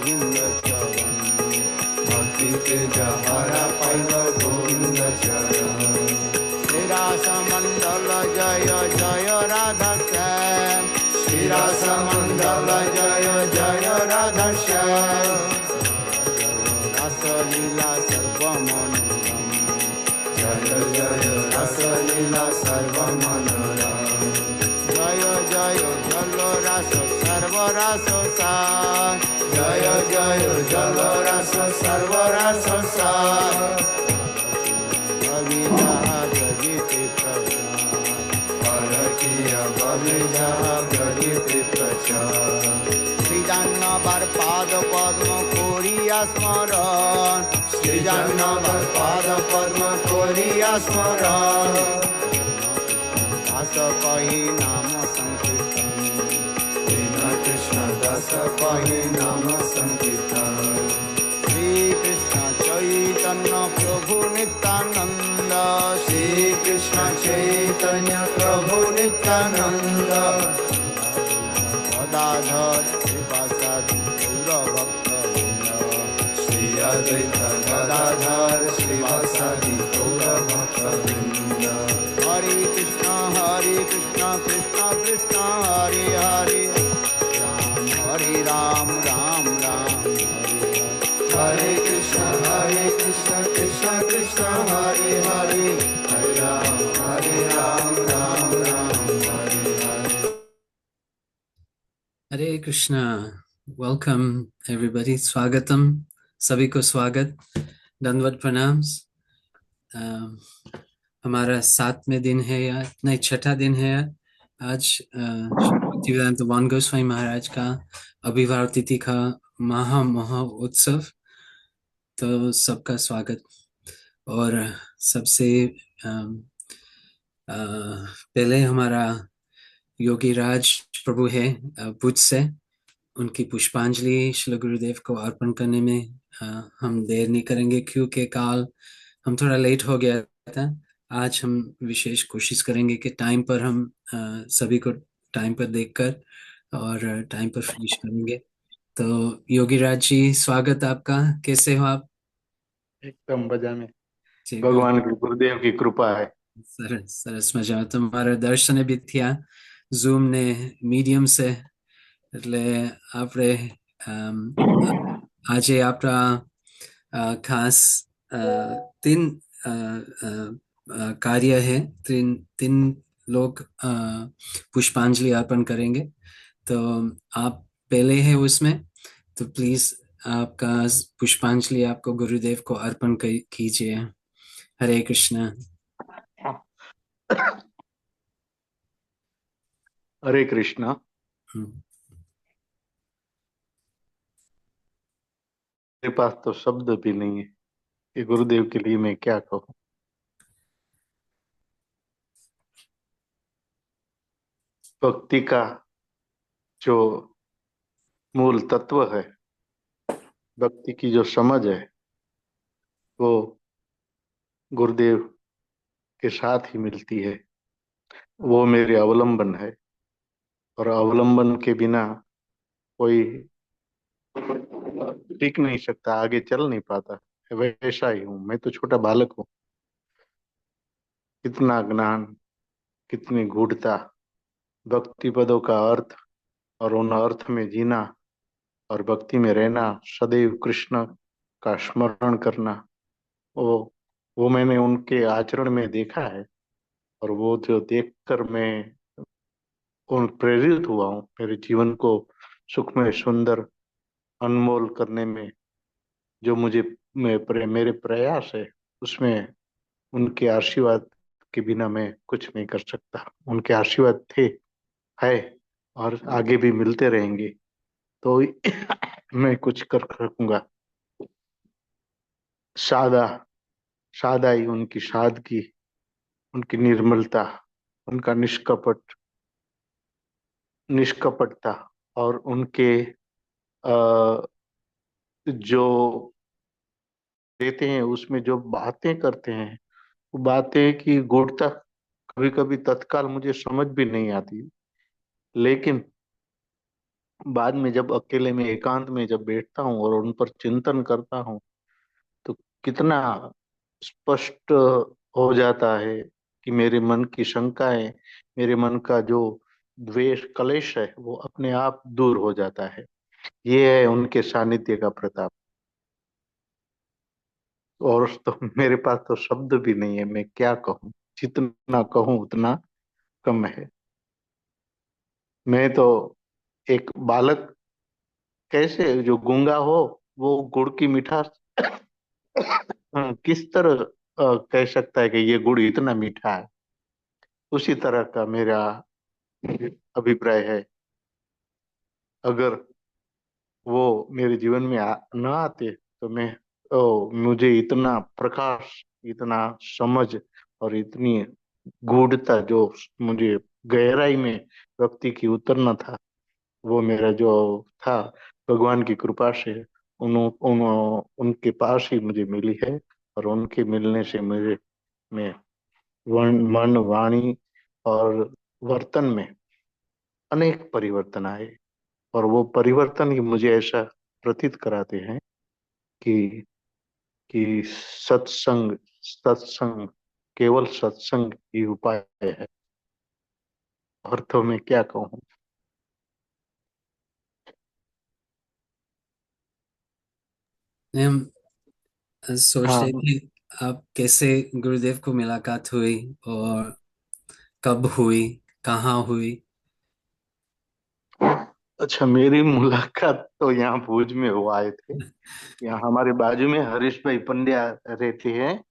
गोविंद चरण भक्ति के जहरा पाइल गोविंद चरण श्रीरास मंडल जय जय राधा श्याम श्रीरास मंडल जय जय राधा श्याम रासलीला सर्वमनोरम जय जय रासलीला सर्वमनोरम जय जय जल रास सर्वरास सार जय जय जल रास सर्वरास सार कविता जगिते प्रचार परकिया कविता जगिते प्रचार श्रीजान्नवर पाद पद्म कोरिया स्मरण श्रीजान्नवर पाद पद्म कोरिया स्मरण दास कही नाम संकीर्तन दीन कृष्ण दास कही नाम संकीर्तन श्री कृष्ण चैतन्य प्रभु नित्यानंद श्री कृष्ण चैतन्य प्रभु नित्यानंद गदाधर श्रीवासादि गौर भक्तवृंद श्री अद्वैत गदाधर श्रीवासादि गौर भक्तवृंद हरे कृष्ण कृष्ण कृष्ण हरे हरे राम राम राम हरे कृष्ण कृष्ण कृष्ण हरे हरे हरे राम राम राम हरे हरे हरे कृष्णा। Welcome everybody. स्वागतम, सभी को स्वागत, दंडवत प्रणाम। हमारा 7वें दिन है या नहीं 6ठा दिन है आज। भक्तिवेदांत वान गोस्वामी महाराज का अभिवादन तिथि का महा उत्सव। तो सबका स्वागत। और सबसे पहले हमारा योगी राज प्रभु है भुज से, उनकी पुष्पांजलि श्री गुरुदेव को अर्पण करने में हम देर नहीं करेंगे, क्योंकि काल हम थोड़ा लेट हो गया था। आज हम विशेष कोशिश करेंगे कि टाइम पर हम सभी को टाइम पर देखकर और टाइम पर फिनिश करेंगे। तो योगी राज जी, स्वागत आपका। कैसे हो आप? एकदम मजा में, जी, भगवान की गुरुदेव की कृपा है। સરસ મજા। તમારા દર્શને બી થયા ઝૂમ ને મીડિયમ से, એટલે આપણે આજે આપણા ખાસ 3 कार्य है। तीन लोग पुष्पांजलि अर्पण करेंगे। तो आप पहले हैं उसमें, तो प्लीज आपका पुष्पांजलि आपको गुरुदेव को अर्पण कीजिए। हरे कृष्णा। हरे कृष्णा। मेरे पास तो शब्द भी नहीं है कि गुरुदेव के लिए मैं क्या कहूँ। भक्ति का जो मूल तत्व है, भक्ति की जो समझ है, वो गुरुदेव के साथ ही मिलती है। वो मेरे अवलंबन है, और अवलंबन के बिना कोई टिक नहीं सकता, आगे चल नहीं पाता। वैसा ही हूँ मैं, तो छोटा बालक हूँ। कितना ज्ञान, कितनी गूढ़ता, भक्ति पदों का अर्थ और उन अर्थ में जीना और भक्ति में रहना, सदैव कृष्ण का स्मरण करना, वो मैंने उनके आचरण में देखा है। और वो जो देखकर मैं उन प्रेरित हुआ हूँ, मेरे जीवन को सुखमय, सुंदर, अनमोल करने में जो मेरे प्रयास है, उसमें उनके आशीर्वाद के बिना मैं कुछ नहीं कर सकता। उनके आशीर्वाद थे, है और आगे भी मिलते रहेंगे, तो मैं कुछ कर सकूंगा। सादाई, उनकी सादगी, उनकी निर्मलता, उनका निष्कपटता, और उनके जो देते हैं उसमें जो बातें करते हैं, वो बातें की गूढ़ता कभी कभी तत्काल मुझे समझ भी नहीं आती, लेकिन बाद में जब अकेले में एकांत में जब बैठता हूँ और उन पर चिंतन करता हूँ तो कितना स्पष्ट हो जाता है कि मेरे मन की शंकाएं, मेरे मन का जो द्वेष कलेश है वो अपने आप दूर हो जाता है। ये है उनके सानिध्य का प्रताप। और तो मेरे पास तो शब्द भी नहीं है, मैं क्या कहूँ। जितना कहूँ उतना कम है। मैं तो एक बालक कैसे जो गूंगा हो वो गुड़ की मिठास किस तरह कह सकता है कि ये गुड़ इतना मीठा है। उसी तरह का मेरा अभिप्राय है। अगर वो मेरे जीवन में न आते तो मैं मुझे इतना प्रकाश, इतना समझ और इतनी गूढ़ता जो मुझे गहराई में व्यक्ति की उतरना था, वो मेरा जो था भगवान की कृपा से उनके पास ही मुझे मिली है। और उनके मिलने से मेरे में मन वाणी और वर्तन में अनेक परिवर्तन आए। और वो परिवर्तन ही मुझे ऐसा प्रतीत कराते हैं कि सत्संग सत्संग केवल सत्संग ही उपाय है। और तो मैं क्या कहूँ। हम सोचते हाँ। थे आप कैसे गुरुदेव को मुलाकात हुई और कब हुई, कहाँ हुई। अच्छा, मेरी मुलाकात तो यहाँ भुज में वो आए थे। यहाँ हमारे बाजू में हरीश भाई पंड्या रहते हैं,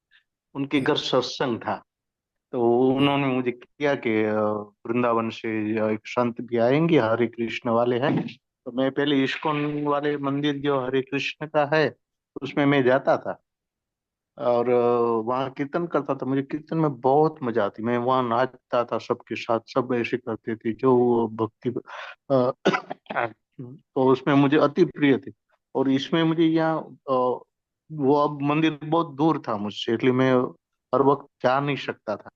उनके घर सत्संग था। तो उन्होंने मुझे किया कि वृंदावन से एक संत भी आएंगे, हरे कृष्ण वाले हैं। तो मैं पहले इस्कॉन वाले मंदिर जो हरे कृष्ण का है उसमें मैं जाता था। और वहाँ कीर्तन करता था। मुझे कीर्तन में बहुत मजा आती, मैं वहाँ नाचता था सबके साथ। सब ऐसे करते थे जो भक्ति तो उसमें मुझे अति प्रिय थे। और इसमें मुझे यहाँ वो अब मंदिर बहुत दूर था मुझसे, इसलिए मैं हर वक्त जा नहीं सकता था।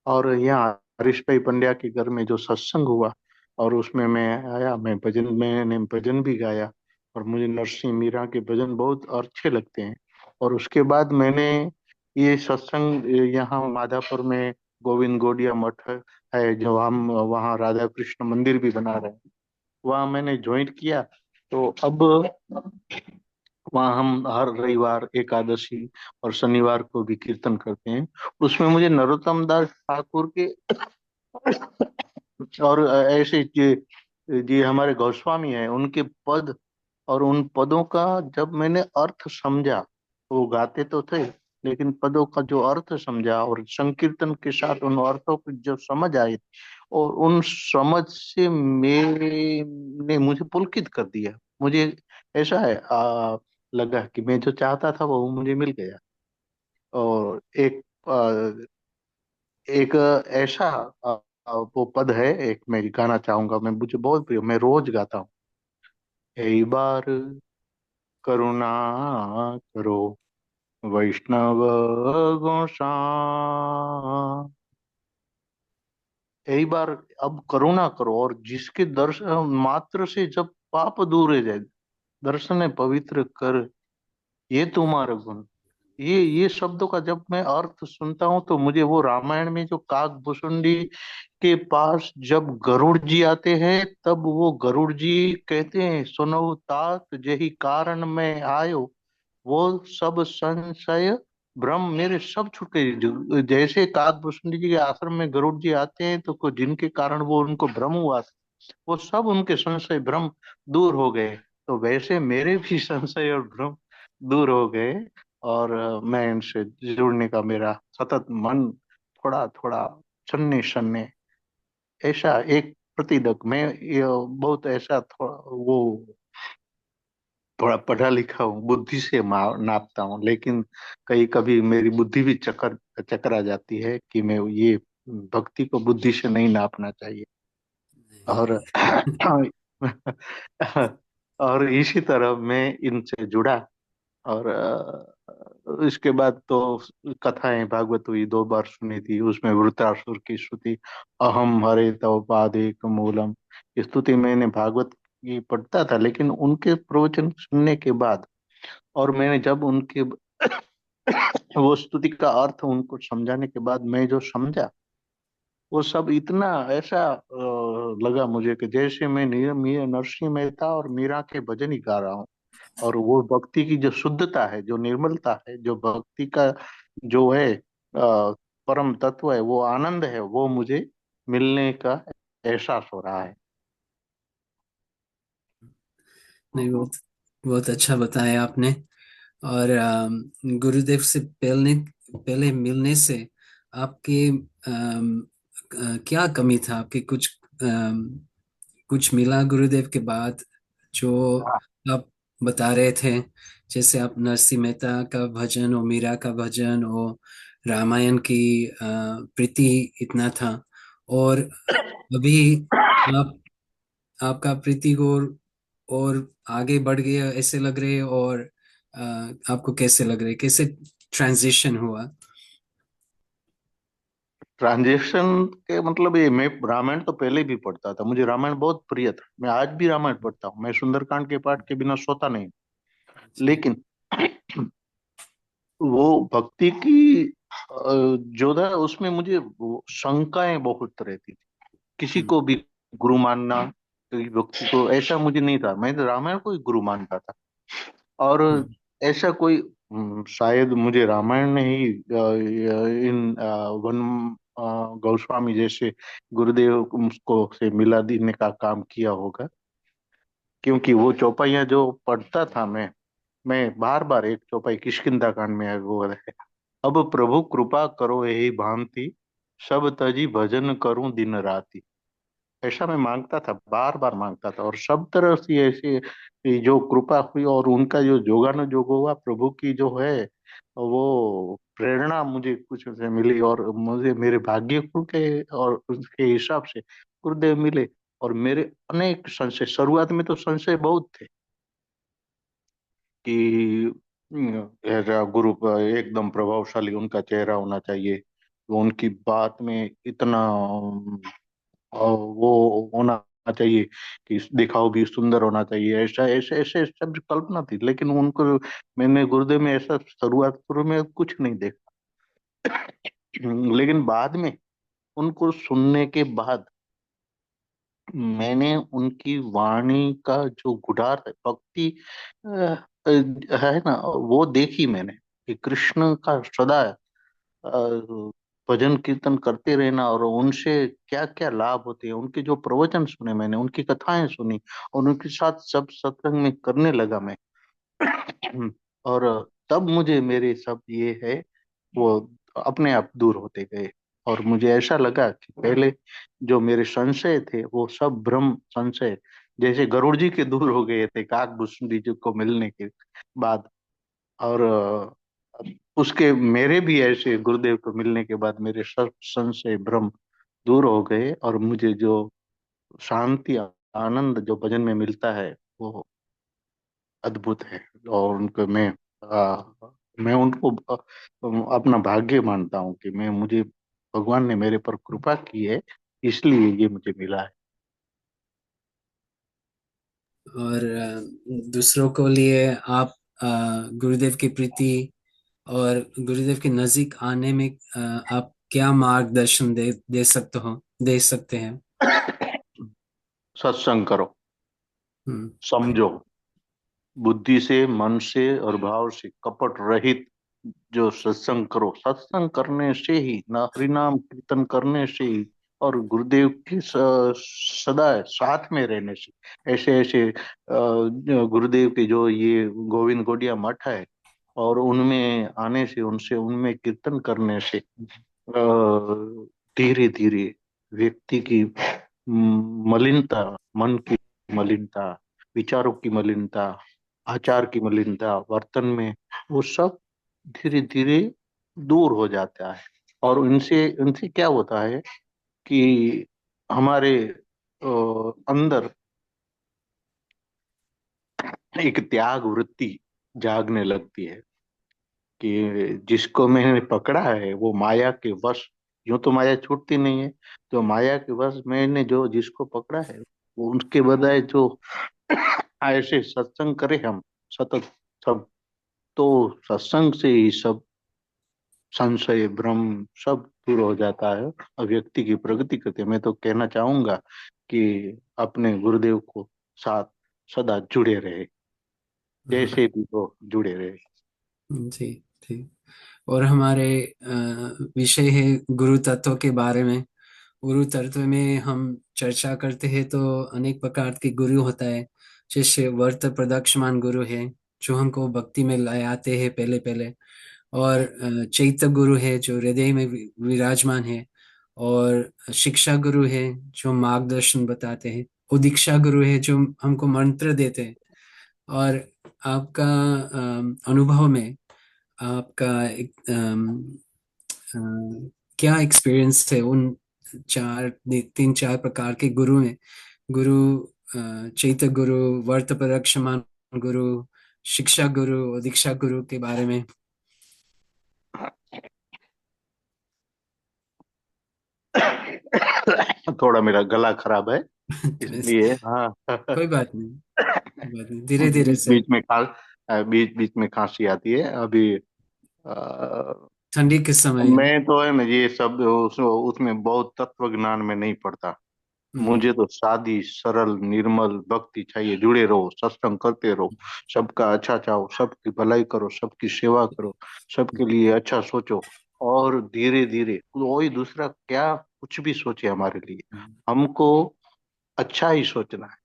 और यहाँ हरीश भाई पंड्या के घर में जो सत्संग हुआ और उसमें मैं आया, मैंने भजन भी गाया। और मुझे नरसिंह मीरा के भजन बहुत अच्छे लगते हैं। और उसके बाद मैंने ये सत्संग यहाँ माधापुर में गोविंद गोडिया मठ है जो हम वहाँ राधा कृष्ण मंदिर भी बना रहे हैं, वहाँ मैंने ज्वाइन किया। तो अब वहाँ हम हर रविवार, एकादशी और शनिवार को भी कीर्तन करते हैं। उसमें मुझे नरोत्तम दास ठाकुर के और ऐसे जी हमारे गोस्वामी हैं उनके पद और उन पदों का जब मैंने अर्थ समझा, वो गाते तो थे लेकिन पदों का जो अर्थ समझा और संकीर्तन के साथ उन अर्थों को जब समझ आए और उन समझ से मेरे ने मुझे पुलकित कर दिया। मुझे ऐसा है लगा कि मैं जो चाहता था वो मुझे मिल गया। और एक ऐसा वो पद है, एक मैं गाना चाहूंगा, मैं मुझे बहुत प्रिय, मैं रोज गाता हूँ। एक बार करुणा करो वैष्णव गोसाई, एक बार अब करुणा करो और जिसके दर्शन मात्र से जब पाप दूर हो जाए, दर्शन पवित्र कर ये तुम्हारा गुण। ये शब्दों का जब मैं अर्थ सुनता हूँ तो मुझे वो रामायण में जो काक भुसुंडी के पास जब गरुड़ जी आते हैं तब वो गरुड़ जी कहते हैं सुनो तात जही कारण में आयो, वो सब संशय भ्रम मेरे सब छूट गए। जैसे काक भुसुंडी जी के आश्रम में गरुड़ जी आते हैं तो जिनके कारण वो उनको भ्रम हुआ, वो सब उनके संशय भ्रम दूर हो गए। तो वैसे मेरे भी संशय और भ्रम दूर हो गए। और मैं इनसे जुड़ने का मेरा सतत मन थोड़ा थोड़ा छन्ने छन्ने ऐसा एक प्रतिदक मैं ये बहुत ऐसा वो थोड़ा पढ़ा लिखा हूँ, बुद्धि से नापता हूँ। लेकिन कहीं कभी मेरी बुद्धि भी चकरा जाती है कि मैं ये भक्ति को बुद्धि से नहीं नापना चाहिए। और और इसी तरह मैं इनसे जुड़ा। और इसके बाद तो कथाएं भागवत हुई, 2 बार सुनी थी, उसमें वृत्रासुर की स्तुति, अहम हरे तव पादेक मूलम स्तुति मैंने भागवत ये पढ़ता था, लेकिन उनके प्रवचन सुनने के बाद और मैंने जब उनके वो स्तुति का अर्थ उनको समझाने के बाद मैं जो समझा, वो सब इतना ऐसा लगा मुझे कि जैसे मैं नरसिंह मेहता और मीरा के भजन ही गा रहा हूँ। और वो भक्ति की जो शुद्धता है, जो निर्मलता है, जो भक्ति का जो है परम तत्व है, वो आनंद है, वो मुझे मिलने का एहसास हो रहा है। नहीं, बहुत बहुत अच्छा बताया आपने। और गुरुदेव से पहले पहले मिलने से आपके क्या कमी था आपके? कुछ मिला गुरुदेव के बाद जो हाँ, आप बता रहे थे? जैसे आप नरसिंह मेहता का भजन और मीरा का भजन और रामायण की प्रीति इतना था, और अभी आप आपका प्रीति और आगे बढ़ गया ऐसे लग रहे, और आपको कैसे लग रहे, कैसे ट्रांजिशन हुआ? ट्रांजेक्शन के मतलब ये, मैं रामायण तो पहले भी पढ़ता था, मुझे रामायण बहुत प्रिय था, मैं आज भी रामायण पढ़ता हूँ, मैं सुंदरकांड के पाठ के बिना सोता नहीं। अच्छा। लेकिन वो भक्ति की जो था उसमें मुझे वो शंकाएं बहुत रहती थी, किसी हम्म। को भी गुरु मानना, किसी व्यक्ति को, ऐसा मुझे नहीं था। मैं तो रामायण को ही गुरु मानता था। और हम्म। ऐसा कोई शायद मुझे रामायण ने ही इन वन गोस्वामी जैसे गुरुदेव को से मिला देने का काम किया होगा, क्योंकि वो चौपाइयाँ जो पढ़ता था मैं बार बार एक चौपाई किष्किंधा कांड में है, वो है, अब प्रभु कृपा करो यही भांति, सब तजी भजन करूं दिन राति। ऐसा मैं मांगता था, बार बार मांगता था, और सब तरह से ऐसे ये जो कृपा हुई और उनका जो जोगान जोग हुआ, प्रभु की जो है वो प्रेरणा मुझे कुछ से मिली, और मुझे मेरे भाग्य खुल के और उसके हिसाब से गुरुदेव मिले। और मेरे अनेक संशय, शुरुआत में तो संशय बहुत थे कि ऐसा गुरु का एकदम प्रभावशाली उनका चेहरा होना चाहिए, तो उनकी बात में इतना वो होना चाहिए कि दिखाव भी सुंदर होना चाहिए, ऐसा ऐसे ऐसे सब कल्पना थी। लेकिन उनको मैंने गुरुदेव में ऐसा शुरू में कुछ नहीं देखा। लेकिन बाद में उनको सुनने के बाद मैंने उनकी वाणी का जो गुडार है, भक्ति है ना, वो देखी मैंने कि कृष्ण का सदा भजन कीर्तन करते रहना, और उनसे क्या क्या लाभ होते हैं, उनके जो प्रवचन सुने मैंने, उनकी कथाएं सुनी, और उनके साथ सब सत्संग में करने लगा मैं। और तब मुझे मेरे सब ये है वो अपने आप दूर होते गए। और मुझे ऐसा लगा कि पहले जो मेरे संशय थे वो सब भ्रम संशय जैसे गरुड़ जी के दूर हो गए थे काकभूषुंडी जी को मिलने के बाद। और उसके मेरे भी ऐसे गुरुदेव को मिलने के बाद मेरे सब संशय भ्रम दूर हो गए, और मुझे जो शांति आनंद जो भजन में मिलता है वो अद्भुत है। और उनको मैं उनको अपना भाग्य मानता हूँ कि मैं मुझे भगवान ने मेरे पर कृपा की है, इसलिए ये मुझे मिला है। और दूसरों के लिए आप गुरुदेव की प्रीति और गुरुदेव के नजीक आने में आप क्या मार्गदर्शन दे सकते हैं? सत्संग करो, हम्म। समझो, बुद्धि से, मन से और भाव से कपट रहित जो सत्संग करो, सत्संग करने से ही ना, हरिनाम कीर्तन करने से ही, और गुरुदेव की सदा साथ में रहने से, ऐसे ऐसे गुरुदेव के जो ये गोविंद गोडिया मठ है, और उनमें आने से, उनसे उनमें कीर्तन करने से धीरे धीरे व्यक्ति की मलिनता, मन की मलिनता, विचारों की मलिनता, आचार की मलिनता, वर्तन में, वो सब धीरे धीरे दूर हो जाता है। और उनसे उनसे क्या होता है कि हमारे अंदर एक त्याग वृत्ति जागने लगती है कि जिसको मैंने पकड़ा है वो माया के वश, यूं तो माया छूटती नहीं है, तो माया के वश मैंने जो जिसको पकड़ा है उनके बजाय जो ऐसे सत्संग करे हम सतत सब, तो सत्संग से ही सब संशय भ्रम सब दूर हो जाता है और व्यक्ति की प्रगति करते हैं। मैं तो कहना चाहूंगा कि अपने गुरुदेव को साथ सदा जुड़े रहे, जैसे भी हो जुड़े रहे। जी ठीक। और हमारे विषय है गुरु तत्व के बारे में। गुरु तत्व में हम चर्चा करते हैं तो अनेक प्रकार के गुरु होता है। जैसे वर्त प्रदक्षमान गुरु है जो हमको भक्ति में लाए आते हैं पहले पहले। और चैत्य गुरु है जो हृदय में विराजमान है। और शिक्षा गुरु है जो मार्गदर्शन बताते हैं। और दीक्षा गुरु है जो हमको मंत्र देते हैं। और आपका अनुभव में आपका क्या एक्सपीरियंस है उन चार 3-4 प्रकार के गुरु में? गुरु चैत्य गुरु, वर्त प्रदक्षमान गुरु, शिक्षा गुरु और दीक्षा गुरु के बारे में। थोड़ा मेरा गला खराब है इसलिए, कोई हाँ। बात नहीं, कोई बात नहीं, धीरे धीरे बीच से। बीच में बीच बीच में खांसी आती है अभी। ठंडी के समय है। मैं तो है ना ये सब उसमें बहुत तत्व ज्ञान में नहीं पड़ता। हम्म, मुझे तो सादी सरल निर्मल भक्ति चाहिए। जुड़े रहो, सत्संग करते रहो, सबका अच्छा चाहो, सबकी भलाई करो, सबकी सेवा करो, सबके लिए अच्छा सोचो। और धीरे धीरे कोई दूसरा क्या कुछ भी सोचे हमारे लिए, हमको अच्छा ही सोचना है।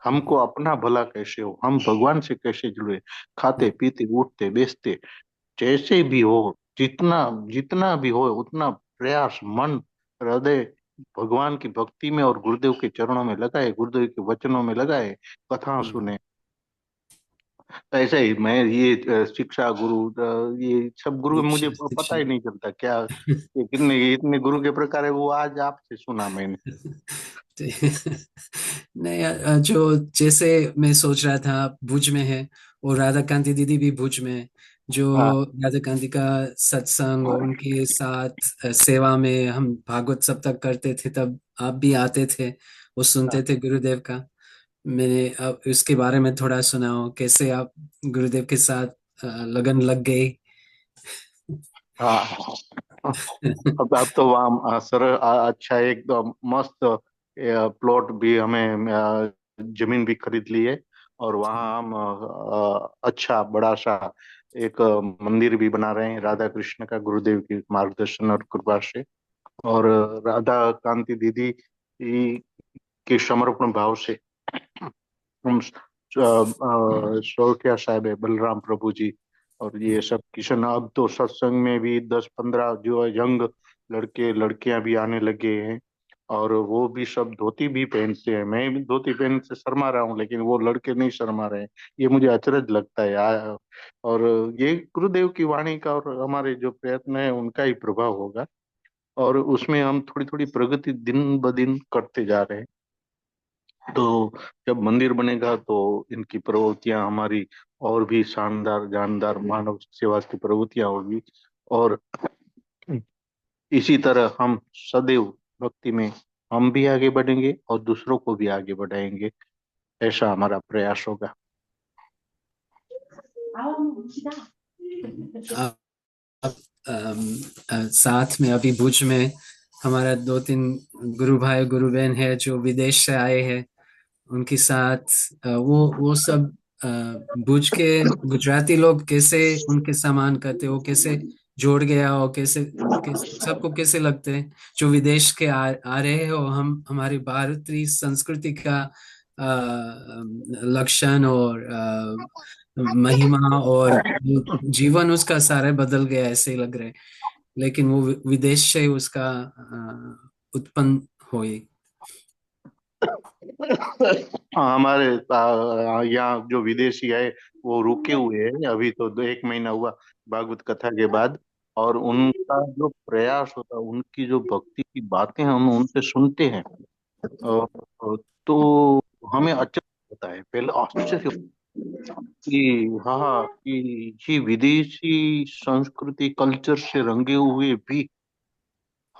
हमको अपना भला कैसे हो, हम भगवान से कैसे जुड़े, खाते पीते उठते बैठते जैसे भी हो, जितना जितना भी हो उतना प्रयास मन हृदय भगवान की भक्ति में और गुरुदेव के चरणों में लगाए, गुरुदेव के वचनों में लगाए, कथा हम्म, सुने। ऐसे ही मैं ये शिक्षा गुरु ये सब गुरु मुझे दीक्षा पता दीक्षा। ही नहीं चलता क्या ये कितने इतने गुरु के प्रकार है, वो आज आपसे सुना मैंने। नहीं, जो जैसे मैं सोच रहा था भुज में है और राधा कांति दीदी भी भुज में है। जो हाँ राधा कांति का सत्संग और उनके साथ सेवा में हम भागवत सप्ताह करते थे तब आप भी आते थे। वो सुनते थे गुरुदेव का। मैंने अब इसके बारे में थोड़ा सुना हो कैसे आप गुरुदेव के साथ लगन लग गई। हाँ। अब तो वहाँ सर अच्छा एकदम मस्त प्लॉट भी हमें जमीन भी खरीद ली है। और वहाँ हम अच्छा बड़ा सा एक मंदिर भी बना रहे हैं राधा कृष्ण का, गुरुदेव की मार्गदर्शन और कृपा से। और राधा कांति दीदी के समर्पण भाव से हम शौकिया साहब है, बलराम प्रभु जी और ये सब किशन, अब तो सत्संग में भी 10-15 जो है यंग लड़के लड़कियां भी आने लगे हैं। और वो भी सब धोती भी पहनते हैं। मैं भी धोती पहन से शर्मा रहा हूँ लेकिन वो लड़के नहीं शर्मा रहे हैं। ये मुझे अचरज लगता है और ये गुरुदेव की वाणी का और हमारे जो प्रयत्न है उनका ही प्रभाव होगा। और उसमें हम थोड़ी थोड़ी प्रगति दिन ब दिन करते जा रहे हैं। तो जब मंदिर बनेगा तो इनकी प्रवृत्तियां हमारी और भी शानदार जानदार मानव सेवा की प्रवृत्तियां होगी। और इसी तरह हम सदैव भक्ति में हम भी आगे बढ़ेंगे और दूसरों को भी आगे बढ़ाएंगे, ऐसा हमारा प्रयास होगा। आप साथ में अभी भुज में हमारा 2-3 गुरु भाई गुरु बहन है जो विदेश से आए हैं। उनके साथ वो सब भुज के गुजराती लोग कैसे उनके सम्मान करते हो, कैसे जोड़ गया हो, सबको कैसे लगते हैं जो विदेश के आ रहे हो। हम हमारी भारतीय संस्कृति का लक्षण और महिमा और जीवन उसका सारा बदल गया ऐसे ही लग रहा है। लेकिन वो विदेश से उसका उत्पन्न हुई। हाँ, हमारे यहाँ जो विदेशी है वो रुके हुए हैं अभी तो 1 महीना हुआ भागवत कथा के बाद। और उनका जो प्रयास होता है, उनकी जो भक्ति की बातें हम उनसे सुनते हैं तो हमें अच्छा होता है। पहले आश्चर्य कि हाँ कि ये विदेशी संस्कृति कल्चर से रंगे हुए भी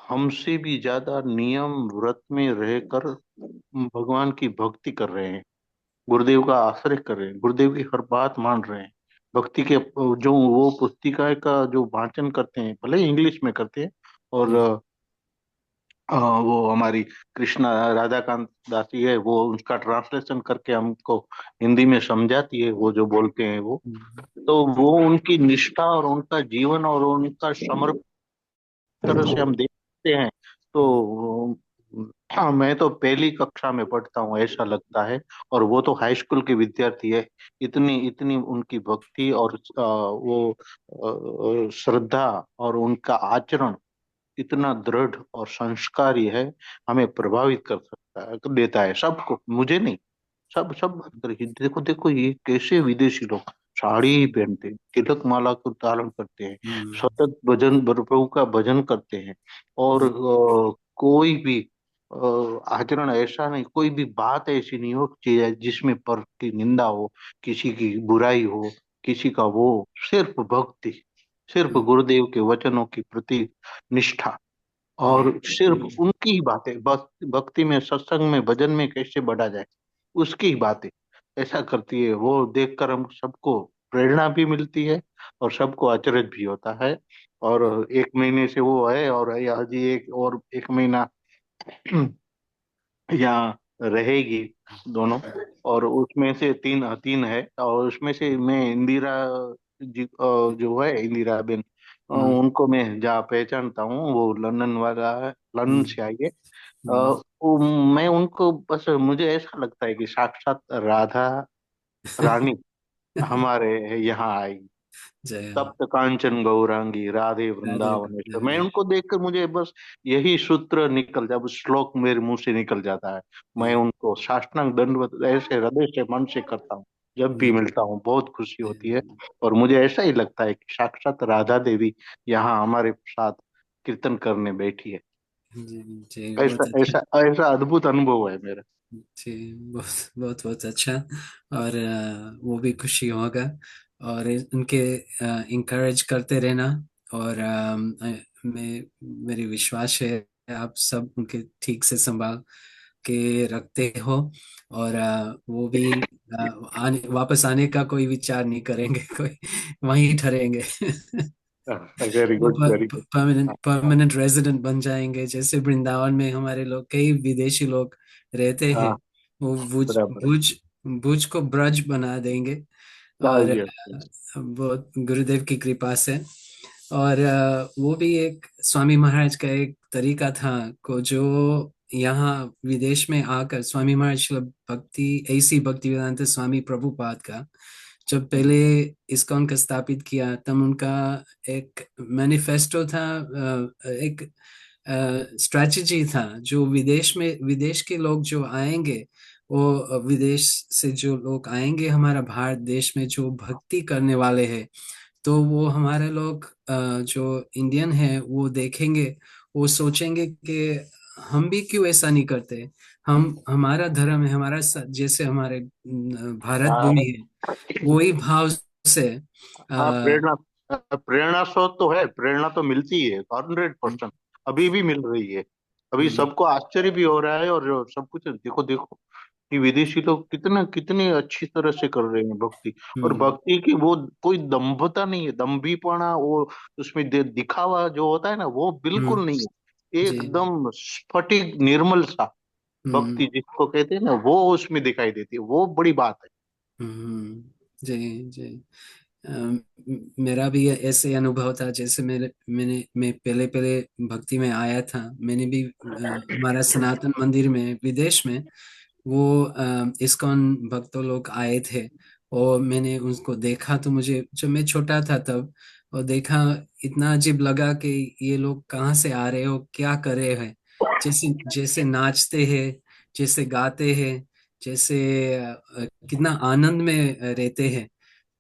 हमसे भी ज्यादा नियम व्रत में रहकर भगवान की भक्ति कर रहे हैं, गुरुदेव का आश्रय कर रहे हैं, गुरुदेव की हर बात मान रहे हैं। भक्ति के जो वो पुस्तिका का जो वाचन करते हैं, भले इंग्लिश में करते हैं, और हम्म, वो हमारी कृष्णा राधाकांत दासी है, वो उसका ट्रांसलेशन करके हमको हिंदी में समझाती है, वो जो बोलते हैं वो। हम्म, तो वो उनकी निष्ठा और उनका जीवन और उनका समर्पण तरह से हम देखते हैं। तो हाँ, मैं तो पहली कक्षा में पढ़ता हूँ ऐसा लगता है, और वो तो हाई स्कूल के विद्यार्थी है। इतनी इतनी उनकी भक्ति और वो श्रद्धा और उनका आचरण इतना दृढ़ और संस्कारी है, हमें प्रभावित कर सकता है, देता है सबको, मुझे नहीं, सब सब अंदर ही। देखो देखो, ये कैसे विदेशी लोग साड़ी ही पहनते हैं, तिलक माला को धारण करते हैं, हम्म, सतत भजन, प्रभु का भजन करते हैं, और हम्म, कोई भी आचरण ऐसा नहीं, कोई भी बात ऐसी नहीं हो जिसमें पर की निंदा हो, किसी की बुराई हो, किसी का वो, सिर्फ भक्ति, सिर्फ हम्म, गुरुदेव के वचनों की प्रति निष्ठा, और सिर्फ उनकी ही बातें, भक्ति में, सत्संग में, भजन में कैसे बढ़ा जाए, उसकी ही बातें ऐसा करती है। वो देखकर हम सबको प्रेरणा भी मिलती है, और सबको अचरज भी होता है। और एक महीने से वो है, और अजी एक और एक महीना यहाँ रहेगी दोनों। और उसमें से तीन तीन है, और उसमें से मैं इंदिरा जी, जो है इंदिरा बेन, हम्म, उनको मैं जहाँ पहचानता हूँ, वो लंदन वाला है, लंदन हम्म, से आई है। हम्म, मैं उनको बस, मुझे ऐसा लगता है कि साक्षात राधा रानी हमारे यहाँ आई। जय हो। तप्त कांचन गौरांगी राधे राधे वृंदावनेश्वर, मैं राधे। उनको देखकर मुझे बस यही सूत्र निकल जा, बस श्लोक मेरे मुंह से निकल जाता है। मैं हम्म, उनको साष्टांग दंडवत ऐसे हृदय से, मन से करता हूँ। जब भी हम्म, मिलता हूँ बहुत खुशी होती है, हम्म, और मुझे ऐसा ही लगता है कि साक्षात राधा देवी यहाँ हमारे साथ कीर्तन करने बैठी है। जी जी, ऐसा बहुत अच्छा। ऐसा ऐसा अद्भुत अनुभव है मेरा। जी, बहुत बहुत बहुत अच्छा। और वो भी खुशी होगा। और उनके इंकरेज करते रहना। और मैं मेरी विश्वास है आप सब उनके ठीक से संभाल के रखते हो। और वो भी वापस आने का कोई विचार नहीं करेंगे कोई वहीं ठहरेंगे वेरी वो good, very good. Permanent permanent resident बन जाएंगे, जैसे वृंदावन में हमारे लोग, कई विदेशी लोग रहते हैं। हाँ, वो भुज बराबर है। भुज भुज को ब्रज बना देंगे। हाँ, और यस। बहुत गुरुदेव की कृपा से। और वो भी एक स्वामी महाराज का एक तरीका था को, जो यहाँ विदेश में आकर स्वामी महाराज शिल भक्ति, ऐसी भक्ति वेदांत स्वामी प्रभुपाद का जब पहले इस्कॉन का स्थापित किया, तब उनका एक मैनिफेस्टो था, एक स्ट्रेटजी था, जो विदेश के लोग जो आएंगे, वो विदेश से जो लोग आएंगे हमारा भारत देश में जो भक्ति करने वाले हैं, तो वो हमारे लोग जो इंडियन है वो देखेंगे, वो सोचेंगे कि हम भी क्यों ऐसा नहीं करते। हम हमारा धर्म है, हमारा जैसे हमारे भारत भूमि हाँ, है, वही भाव से। हाँ, आ, प्रेरणा, प्रेरणा स्रोत तो है, प्रेरणा तो मिलती है 100%, अभी भी मिल रही है। अभी हम्म, सबको आश्चर्य भी हो रहा है, और जो सब कुछ देखो देखो कि विदेशी लोग कितना कितने अच्छी तरह से कर रहे हैं भक्ति। और हम्म, भक्ति की वो कोई दम्भता नहीं है, दम्भीपना, वो उसमें दिखावा जो होता है ना, वो हम्म, बिल्कुल नहीं है। जी, एकदम स्फटिक निर्मल सा हम्म, भक्ति जिसको कहते हैं ना, वो उसमें दिखाई देती है, वो बड़ी बात है। हम्म, जी जी। मेरा भी ऐसे अनुभव था, जैसे मैं पहले पहले भक्ति में आया था। मैंने भी हमारा सनातन मंदिर में विदेश में वो इस्कॉन भक्तों लोग आए थे, और मैंने उनको देखा, तो मुझे, जब मैं छोटा था तब, और देखा, इतना अजीब लगा कि ये लोग कहाँ से आ रहे हो, क्या कर रहे हैं। जैसे जैसे नाचते हैं, जैसे गाते हैं, जैसे कितना आनंद में रहते हैं।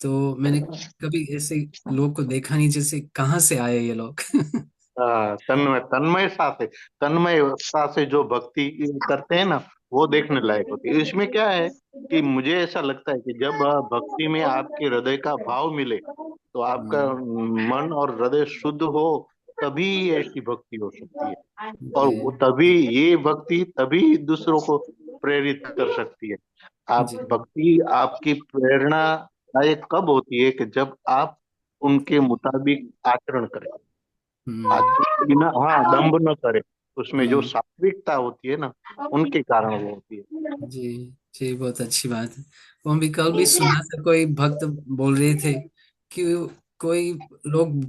तो मैंने कभी ऐसे लोग को देखा नहीं, जैसे कहाँ से आए ये लोग तन्मय तन्मयता से, तन्मयता से जो भक्ति करते हैं ना, वो देखने लायक होती है। इसमें क्या है कि मुझे ऐसा लगता है कि जब भक्ति में आपके हृदय का भाव मिले, तो आपका हम्म, मन और हृदय शुद्ध हो, तभी ऐसी भक्ति हो सकती है। और जी वो तभी, ये भक्ति तभी दूसरों को प्रेरित कर सकती है। आप जी। भक्ति आपकी प्रेरणादायक कब होती है? कि जब आप उनके मुताबिक आचरण करें। हम्म आचरण बिना, हाँ, दम्भ न करें। उसमें जो हम्म। सात्विकता होती है ना, उनके कारण वो होती है। जी जी, बहुत अच्छी बात है। वो हम भी कल भी सुना था, कोई भक्त बोल रहे थे कि कोई लोग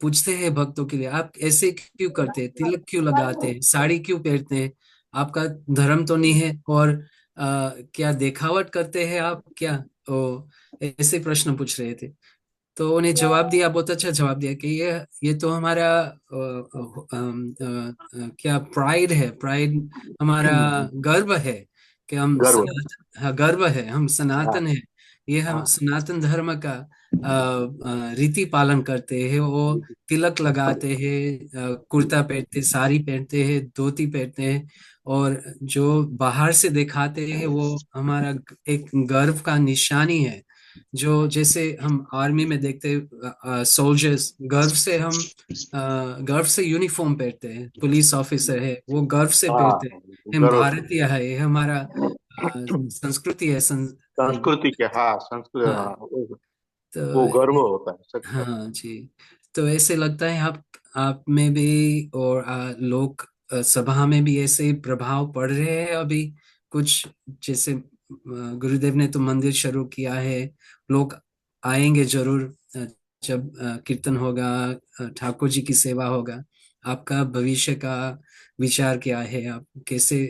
पूछते हैं भक्तों के लिए, आप ऐसे क्यों करते हैं, तिलक क्यों लगाते हैं, साड़ी क्यों पहनते हैं, आपका धर्म तो नहीं है, और क्या देखावट करते हैं आप क्या, ओ ऐसे प्रश्न पूछ रहे थे। तो उन्हें जवाब दिया, बहुत अच्छा जवाब दिया कि ये तो हमारा क्या प्राइड है, प्राइड हमारा गर्व है कि हम गर्व है। सनातन, हाँ, गर्व है, हम हाँ सनातन है। ये हम हाँ। सनातन धर्म का रीति पालन करते हैं। वो तिलक लगाते हैं, कुर्ता पहनते, साड़ी पहनते हैं, धोती पहनते हैं, और जो बाहर से दिखाते हैं वो हमारा एक गर्व का निशानी है। जो जैसे हम आर्मी में देखते हैं, सोल्जर्स गर्व से, हम गर्व से यूनिफॉर्म पहनते हैं, पुलिस ऑफिसर है वो गर्व से पहनते हाँ, हैं, हम गर्व से। भारतीय है, ये हमारा संस्कृति है, संस्कृति के, हाँ, संस्कृति, हाँ। हाँ, तो वो गर्व होता है, सच बात। हाँ जी। तो ऐसे लगता है आप में भी, और लोक सभा में भी ऐसे प्रभाव पड़ रहे हैं अभी कुछ, जैसे गुरुदेव ने तो मंदिर शुरू किया है, लोग आएंगे जरूर, जब कीर्तन होगा, ठाकुर जी की सेवा होगा। आपका भविष्य का विचार क्या है, आप कैसे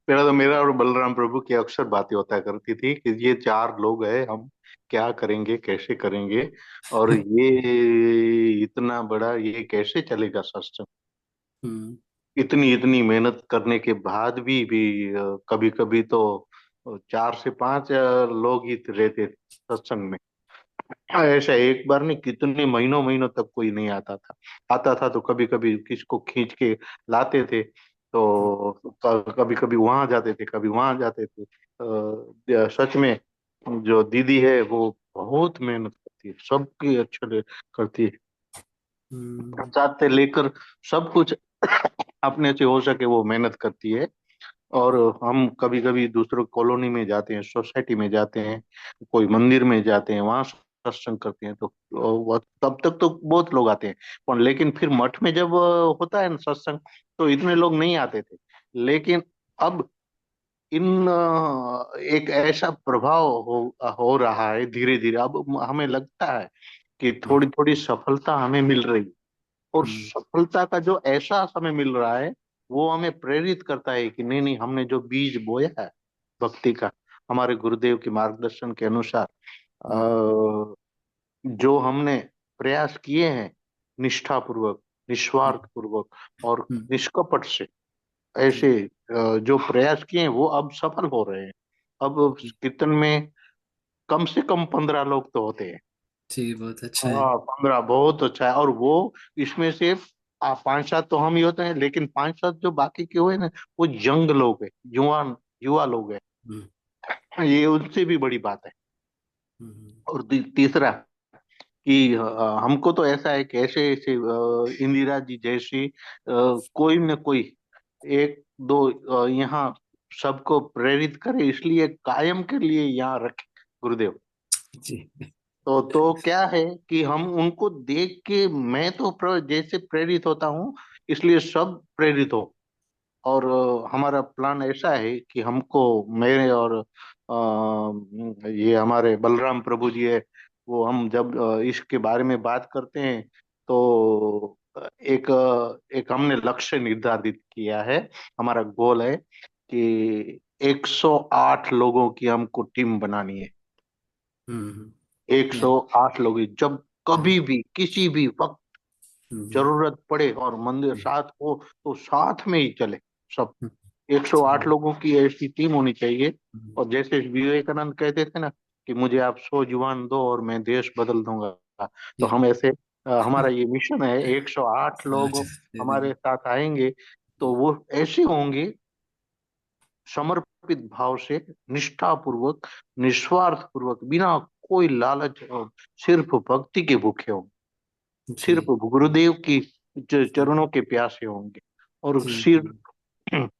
पहले तो मेरा और बलराम प्रभु की अक्सर बातें होता करती थी कि ये चार लोग हैं, हम क्या करेंगे, कैसे करेंगे, और ये इतना बड़ा, ये कैसे चलेगा सत्संग। हम्म इतनी इतनी मेहनत करने के बाद भी कभी कभी तो 4 से 5 लोग ही रहते थे सत्संग में। ऐसा एक बार नहीं, कितने महीनों महीनों तक कोई नहीं आता था। आता था तो कभी कभी किसको खींच के लाते थे, तो कभी कभी वहां जाते थे, कभी वहां जाते थे। सच में जो दीदी है वो बहुत मेहनत करती है, सबकी करती है। हम्म प्रसाद से लेकर सब कुछ अपने से हो सके वो मेहनत करती है। और हम कभी कभी दूसरों कॉलोनी में जाते हैं, सोसाइटी में जाते हैं, कोई मंदिर में जाते हैं, वहां सत्संग करते हैं, तो तब तक तो बहुत लोग आते हैं। पर लेकिन फिर मठ में जब होता है ना सत्संग, तो इतने लोग नहीं आते थे। लेकिन अब एक ऐसा प्रभाव हो रहा है धीरे धीरे। अब हमें लगता है कि थोड़ी थोड़ी सफलता हमें मिल रही है। और हम्म सफलता का जो एहसास हमें मिल रहा है, वो हमें प्रेरित करता है कि नहीं नहीं, हमने जो बीज बोया है भक्ति का, हमारे गुरुदेव के मार्गदर्शन के अनुसार, हम्म जो हमने प्रयास किए हैं, निष्ठा पूर्वक, निस्वार्थ पूर्वक और हम्म निष्कपट से, ऐसे जो प्रयास किए हैं वो अब सफल हो रहे हैं। अब कीर्तन में कम से कम 15 लोग तो होते हैं। जी, बहुत अच्छा है। हाँ, 15 बहुत अच्छा है। और वो इसमें से 5-7 तो हम ही होते हैं, लेकिन 5-7 जो बाकी के हुए ना, वो यंग लोग हैं, युवा युवा लोग हैं। हम्म ये उनसे भी बड़ी बात है। हम्म और तीसरा कि हमको तो ऐसा है कि ऐसे ऐसे इंदिरा जी जैसी कोई न कोई एक दो यहाँ सबको प्रेरित करे, इसलिए कायम के लिए यहाँ रखे गुरुदेव। जी। तो क्या है कि हम उनको देख के, मैं तो जैसे प्रेरित होता हूँ, इसलिए सब प्रेरित हो। और हमारा प्लान ऐसा है कि हमको, मेरे और ये हमारे बलराम प्रभु जी है, वो हम जब इसके बारे में बात करते हैं, तो एक हमने लक्ष्य निर्धारित किया है। हमारा गोल है कि 108 लोगों की हमको टीम बनानी है। हम्म 108 लोग ही, जब हम्म कभी भी किसी भी वक्त हम्म जरूरत पड़े और मंदिर साथ हो, तो साथ में ही चले सब। हम्म, 108 जी, लोगों की ऐसी टीम होनी चाहिए। हम्म, और जैसे विवेकानंद कहते थे ना कि मुझे आप 100 जुबान दो और मैं देश बदल दूंगा, तो जी। हम ऐसे, हमारा ये मिशन है, 108 लोग अच्छा, हमारे साथ आएंगे। तो वो ऐसे होंगे, समर्पित भाव से, निष्ठा पूर्वक, निस्वार्थ पूर्वक, बिना कोई लालच, और सिर्फ भक्ति के भूखे होंगे। सिर्फ जी गुरुदेव की चरणों के प्यासे होंगे, और जी सिर्फ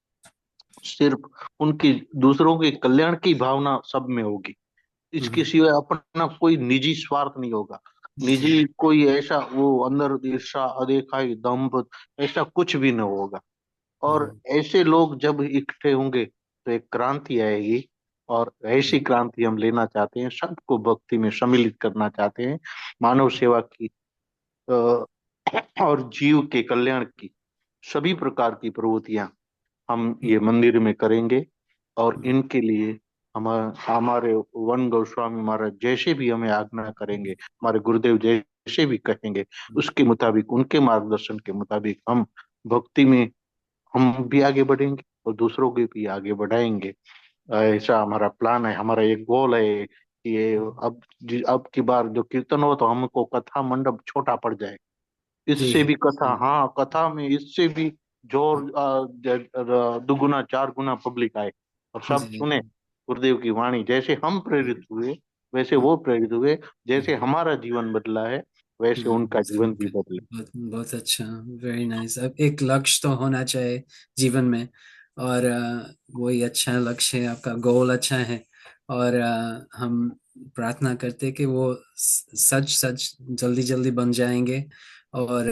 सिर्फ उनकी दूसरों के कल्याण की भावना सब में होगी। इसके हम्म, सिवाय अपना कोई निजी स्वार्थ नहीं होगा। जी निजी कोई ऐसा वो अंदर ईर्षा अदेखाई दंभ ऐसा कुछ भी न होगा। और हम्म, ऐसे लोग जब इकट्ठे होंगे तो एक क्रांति आएगी। और ऐसी क्रांति हम लेना चाहते हैं, सबको भक्ति में सम्मिलित करना चाहते हैं। मानव सेवा की अ, और जीव के कल्याण की सभी प्रकार की प्रवृत्तियां हम ये मंदिर में करेंगे। और इनके लिए हम हमारे वन गोस्वामी महाराज जैसे भी हमें आज्ञा करेंगे, हमारे गुरुदेव जैसे भी कहेंगे, उसके मुताबिक उनके मार्गदर्शन के मुताबिक हम भक्ति में हम भी आगे बढ़ेंगे और दूसरों को भी आगे बढ़ाएंगे। ऐसा हमारा प्लान है, हमारा एक गोल है कि ये अब की बार जो कीर्तन हो तो हमको कथा मंडप छोटा पड़ जाए। जी इससे भी कथा, जी हाँ कथा में इससे भी जोर दुगुना चार गुना पब्लिक आए और सब जी सुने गुरुदेव की वाणी। जैसे हम प्रेरित हुए वैसे वो प्रेरित हुए, जैसे हमारा जीवन बदला है वैसे उनका जीवन भी सबके बदले। बहुत बहुत अच्छा, वेरी नाइस। अब एक लक्ष्य तो होना चाहिए जीवन में, और वही अच्छा लक्ष्य है आपका, गोल अच्छा है। और हम प्रार्थना करते हैं कि वो सच सच जल्दी जल्दी बन जाएंगे, और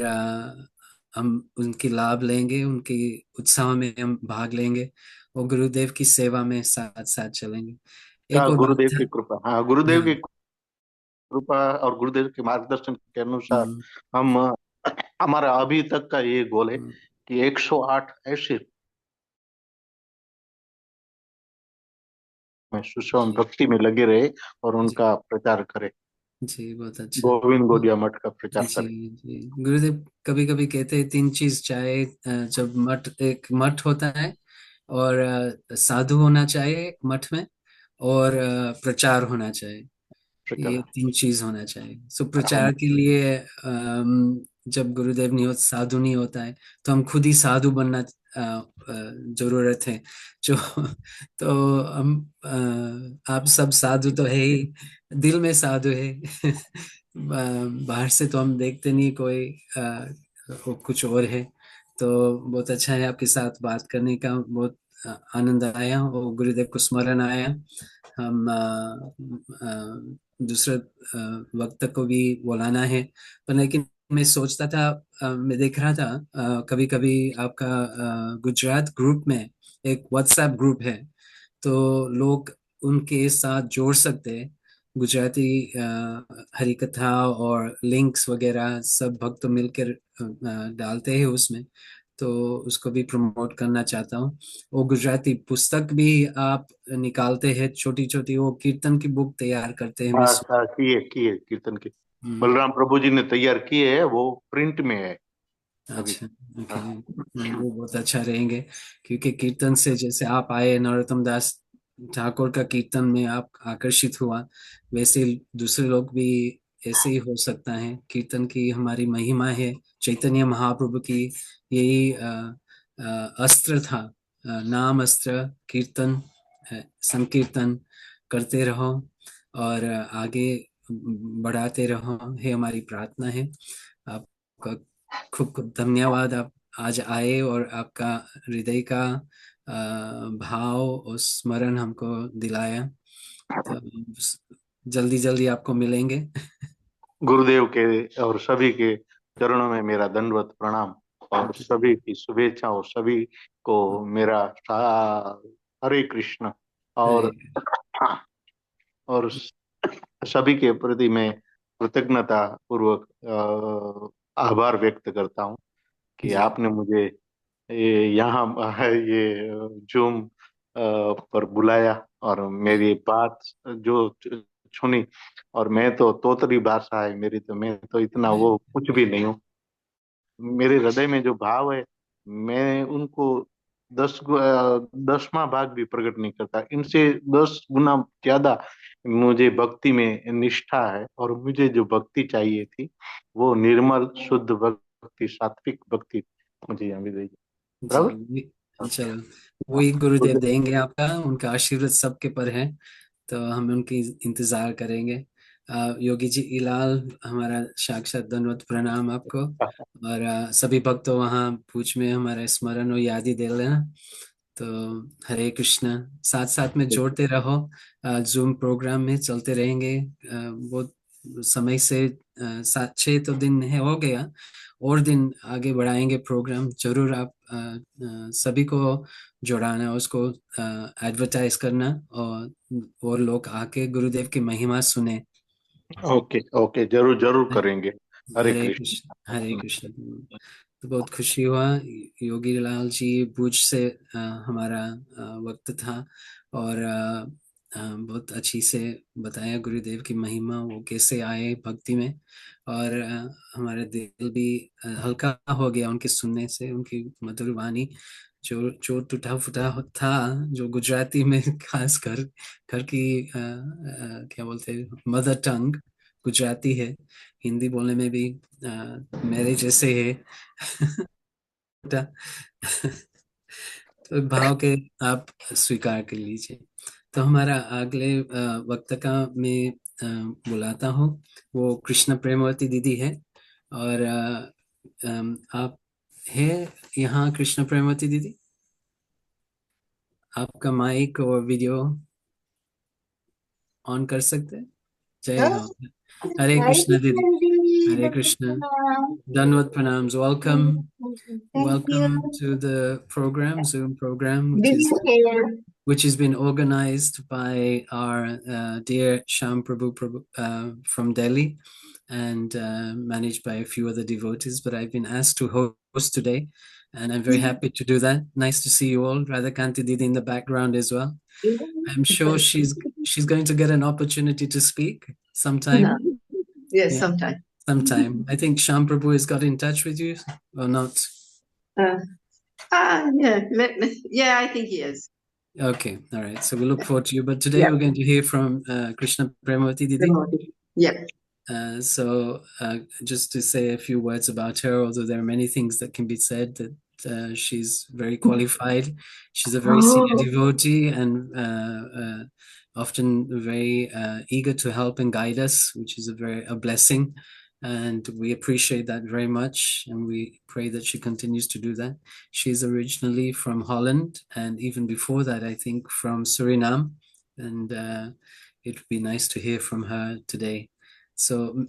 हम उनकी लाभ लेंगे, उनकी उत्साह में हम भाग लेंगे, और गुरुदेव की सेवा में साथ साथ चलेंगे। क्या एक और बात गुरुदेव है। की कृपा, हाँ गुरुदेव की हाँ। कृपा और गुरुदेव के मार्गदर्शन के अनुसार हम्म, हम हमारा अभी तक का ये गोल है हम्म, कि 108 ऐसे में सुषम जी भक्ति में लगे रहे और जी उनका प्रचार करे, जी बहुत अच्छा। गोविंद गौड़िया मठ का प्रचार जी करे। जी, गुरुदेव कभी कभी कहते हैं तीन चीज चाहे, जब मठ, एक मठ होता है, और साधु होना चाहिए एक मठ में, और प्रचार होना चाहिए। ये प्रचार तीन चीज होना चाहिए। सो हम प्रचार के लिए जब गुरुदेव नहीं होता, साधु नहीं होता है, तो हम खुद ही साधु बनना जरूरत है। जो तो हम आप सब साधु तो है ही, दिल में साधु है। बाहर से तो हम देखते नहीं कोई, वो कुछ और है। तो बहुत अच्छा है आपके साथ बात करने का, बहुत आनंद आया, और गुरुदेव को स्मरण आया। हम दूसरे वक्त को भी बुलाना है। पर लेकिन मैं सोचता था, मैं देख रहा था कभी कभी आपका गुजरात ग्रुप में एक व्हाट्सएप ग्रुप है, तो लोग उनके साथ जोड़ सकते हैं। गुजराती हरी कथा और लिंक्स वगैरह सब भक्त मिलकर डालते हैं उसमें, तो उसको भी प्रमोट करना चाहता हूँ। वो गुजराती पुस्तक भी आप निकालते हैं, छोटी छोटी, वो कीर्तन की बुक तैयार करते हैं, मैं किए कीर्तन के हम्म, बलराम प्रभु जी ने तैयार किए है, वो प्रिंट में है अभी। अच्छा ओके। हाँ वो बहुत अच्छा रहेंगे, क्योंकि कीर्तन से जैसे आप आए, नरोत्तम दास ठाकुर का कीर्तन में आप आकर्षित हुआ, वैसे दूसरे लोग भी ऐसे ही हो सकता है। कीर्तन की हमारी महिमा है, चैतन्य महाप्रभु की यही अस्त्र था, नाम अस्त्र कीर्तन, संकीर्तन करते रहो, और आगे बढ़ाते रहो, है हमारी प्रार्थना है। आपका खूब खूब धन्यवाद, आप आज आए और आपका हृदय का भाव और स्मरण हमको दिलाया। तो जल्दी जल्दी आपको मिलेंगे। गुरुदेव के और सभी के चरणों में मेरा दंडवत प्रणाम, और सभी की शुभेच्छाओं, सभी को मेरा हरे कृष्ण। हरे। और और सभी के प्रति मैं कृतज्ञता पूर्वक आभार व्यक्त करता हूँ कि जी आपने मुझे यहाँ ये जूम पर बुलाया और मेरी बात जो सुनी। और मैं तो तोतरी भाषा है मेरी, तो मैं तो इतना वो कुछ भी नहीं हूँ। मेरे हृदय में जो भाव है मैं उनको 10वां भाग भी प्रकट नहीं करता। इनसे 10 गुना ज्यादा मुझे भक्ति में निष्ठा है, और मुझे जो भक्ति चाहिए थी वो निर्मल शुद्ध भक्ति, सात्विक भक्ति मुझे यहाँ भी देगी। बराबर। चलो, वही गुरुदेव देंगे आपका, उनका आशीर्वाद सबके पर है, तो हम उनकी इंतजार करेंगे। योगी जी इलाल, हमारा साक्षात दंडवत प्रणाम आपको। और सभी भक्तों वहाँ पूछ में हमारा स्मरण और याद ही दे लेना। तो हरे कृष्णा, साथ साथ में जोड़ते रहो, जूम प्रोग्राम में चलते रहेंगे। बहुत समय से 7-6 तो दिन है हो गया, और दिन आगे बढ़ाएंगे प्रोग्राम। जरूर आप सभी को जोड़ाना, उसको एडवर्टाइज करना, और लोग आके गुरुदेव की महिमा सुने। ओके ओके, जरूर जरूर करेंगे। हरे हरे कृष्ण। कृष्ण, हरे कृष्ण। तो बहुत खुशी हुआ, योगी लाल जी भुज से हमारा वक्त था, और बहुत अच्छी से बताया गुरुदेव की महिमा, वो कैसे आए भक्ति में। और हमारा दिल भी हल्का हो गया उनके सुनने से, उनकी मधुर वाणी, जो जो टूटा फूटा था, जो गुजराती में खास कर घर की क्या बोलते हैं, मदर टंग गुजराती है, हिंदी बोलने में भी मेरे जैसे है। तो भाव के आप स्वीकार कर लीजिए। तो हमारा अगले वक्त का मैं बुलाता हूँ, वो कृष्ण प्रेमवती दीदी है। और आप है यहाँ कृष्ण प्रेमवती दीदी? आपका माइक और वीडियो ऑन कर सकते हैं? जय हो। हरे Hare कृष्ण दीदी। Krishna ji, Hare Dr. Krishna. Pranam. Danvat pranams. Welcome. Thank you. Welcome to the program, Zoom program, Busy here. which has been organized by our dear Sham Prabhu, from Delhi, and managed by a few other devotees. But I've been asked to host today, and I'm very happy to do that. Nice to see you all. Radhakanti Didi in the background as well. I'm sure she's going to get an opportunity to speak sometime. Yes, Yeah, sometime. sometime. I think Sham Prabhu has got in touch with you, or not? Yeah, I think he is. Okay, all right. So we look forward to you. But today Yeah. we're going to hear from Krishna Premavati Didi. Yeah. So just to say a few words about her, although there are many things that can be said, that she's very qualified. She's a very senior devotee, and often very eager to help and guide us, which is a blessing. And we appreciate that very much, and we pray that she continues to do that. She's originally from Holland, and even before that, I think from Suriname. And it would be nice to hear from her today. So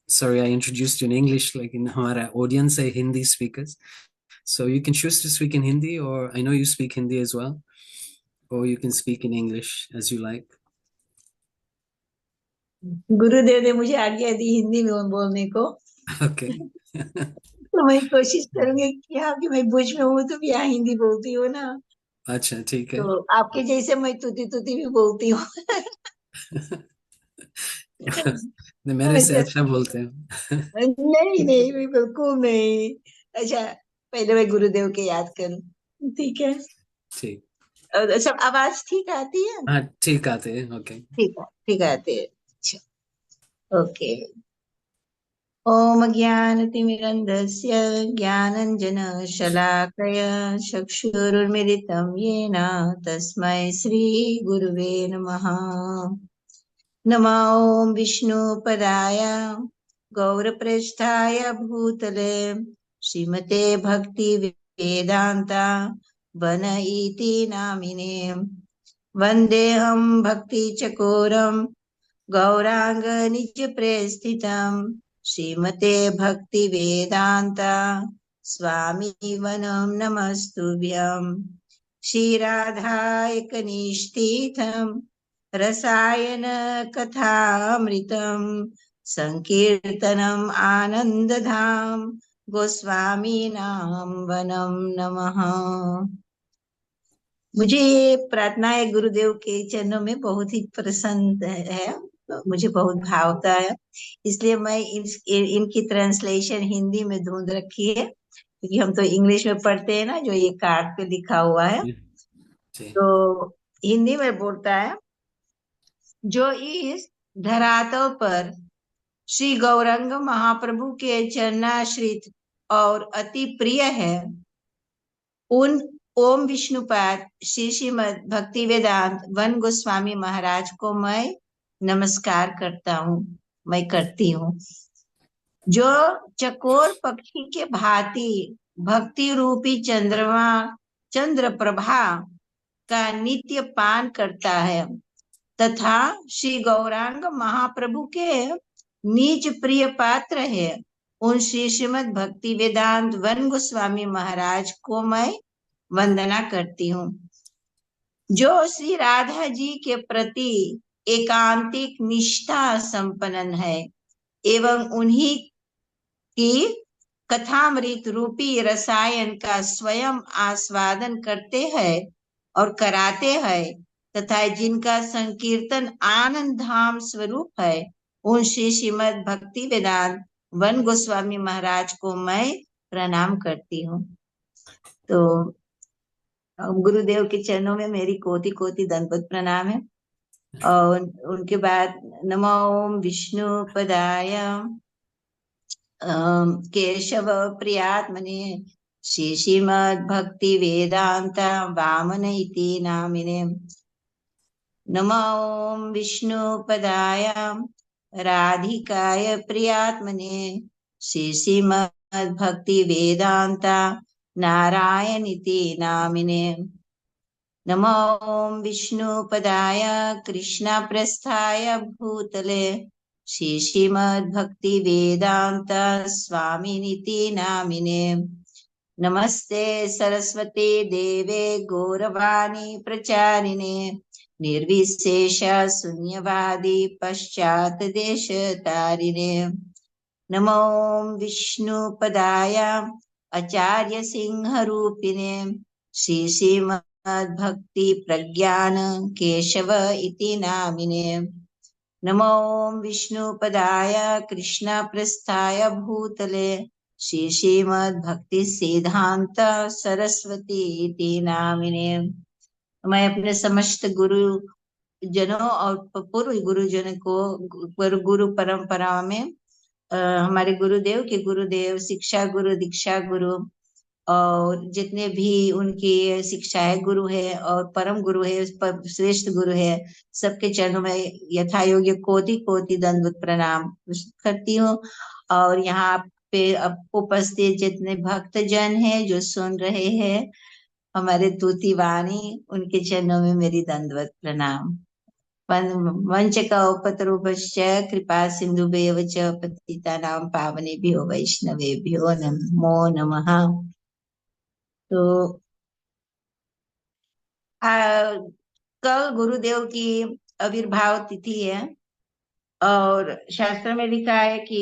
sorry, I introduced you in English, like in हमारा audience है Hindi speakers. So you can choose to speak in Hindi, or I know you speak Hindi as well, or you can speak in English as you like. गुरुदेव ने मुझे आज्ञा दी हिंदी में बोलने को। Okay. तो मैं कोशिश करूंगी कि हाँ, कि मैं भुज में हूँ तो भी यहाँ हिंदी बोलती हूँ ना। अच्छा, ठीक है। तो आपके जैसे मैं तुती तुती भी बोलती हूँ। मेरे से अच्छा बोलते हैं। नहीं नहीं, मैं बिल्कुल नहीं। अच्छा, पहले मैं गुरुदेव के याद करूं, ठीक है? ठीक। सब आवाज ठीक आती है? हाँ, ठीक आते हैं। ओके। ठीक आते है। अच्छा, ओके। ओम ज्ञानतिमिरन्धस्य ज्ञानञ्जनशलाकया चक्षुरुन्मिलितं येन तस्मै श्रीगुरुवे नमः। नमो ॐ विष्णुपदाय गौरप्रेष्ठाय भूतले श्रीमते भक्तिवेदान्ता वन इति नामिने वन्देऽहं भक्तिचकोरं गौराङ्गनिजप्रेस्थितं श्रीमते भक्तिवेदान्ता स्वामी वनं नमस्तुभ्यं। श्रीराधा एकनिष्ठितं रसायन कथामृतं संकीर्तनम् आनन्दधाम गोस्वामीनां वनं नमः। मुझे ये प्रार्थना है गुरुदेव के चरणों में बहुत ही प्रसन्न है, मुझे बहुत भावता है, इसलिए मैं इनकी ट्रांसलेशन हिंदी में ढूंढ रखी है, क्योंकि हम तो इंग्लिश में पढ़ते हैं ना, जो ये कार्ड पे लिखा हुआ है। तो हिंदी में बोलता है, जो इस धरातल पर श्री गौरंग महाप्रभु के चरणाश्रित और अति प्रिय है, उन ओम विष्णुपाद श्री श्रीमद भक्ति वेदांत वन गोस्वामी महाराज को मैं नमस्कार करता हूँ। मैं करती हूँ। जो चकोर पक्षी के भांति भक्ति रूपी चंद्र प्रभा का नित्य पान करता है तथा श्री गौरांग महाप्रभु के नीच प्रिय पात्र है, उन श्री श्रीमद भक्ति वेदांत वन गोस्वामी महाराज को मैं वंदना करती हूँ। जो श्री राधा जी के प्रति एकांतिक निष्ठा संपन्न है एवं उन्हीं की कथामृत रूपी रसायन का स्वयं आस्वादन करते हैं और कराते हैं तथा जिनका संकीर्तन आनंद धाम स्वरूप है, उन श्री श्रीमद भक्ति वेदांत वन गोस्वामी महाराज को मैं प्रणाम करती हूँ। तो गुरुदेव के चरणों में मेरी कोटि कोटि दंडवत प्रणाम है। और उनके बाद नमो ओम विष्णु पदाय केशव प्रियात्मने श्री श्रीमद भक्ति वेदांत वामन इति नामिने। नमो ओम विष्णु पदाय राधिकाय प्रियात्मने श्री श्रीमद भक्ति वेदांत नारायण इति नामिने। नमो ओम विष्णु पदाय कृष्ण प्रस्थाय भूतले श्री श्रीमद भक्ति वेदांत स्वामिनिति नामिने। नमस्ते सरस्वती देवे गौरवाणी प्रचारिणे निर्विशेष शून्यवादी पश्चात देश तारिणे। नमो ओम विष्णु पदाय आचार्य सिंह रूपिणे श्री श्रीमद भक्ति प्रज्ञान केशव इति नामिने। नमो ओम विष्णु पदाय कृष्ण प्रस्थाय भूतले श्री श्रीमद भक्ति सिद्धांत सरस्वती इति नामिने। मैं अपने समस्त गुरु जनों और पूर्व गुरुजनों को गुरु परंपरा में हमारे गुरुदेव के गुरुदेव, शिक्षा गुरु, दीक्षा गुरु और जितने भी उनकी शिक्षाएं गुरु है और परम गुरु है, श्रेष्ठ गुरु है, सबके चरणों में यथा योग्य कोटि कोटि दंडवत प्रणाम करती हूँ। और यहाँ पे उपस्थित जितने भक्त जन हैं जो सुन रहे हैं हमारे तूती वाणी, उनके चरणों में मेरी दंडवत प्रणाम। वंच का उपतरूपश्च कृपा सिंधुभ्येव च पतितानां पावनेभ्यो वैष्णवेभ्यो नमो नमः। तो कल गुरुदेव की आविर्भाव तिथि है और शास्त्र में लिखा है कि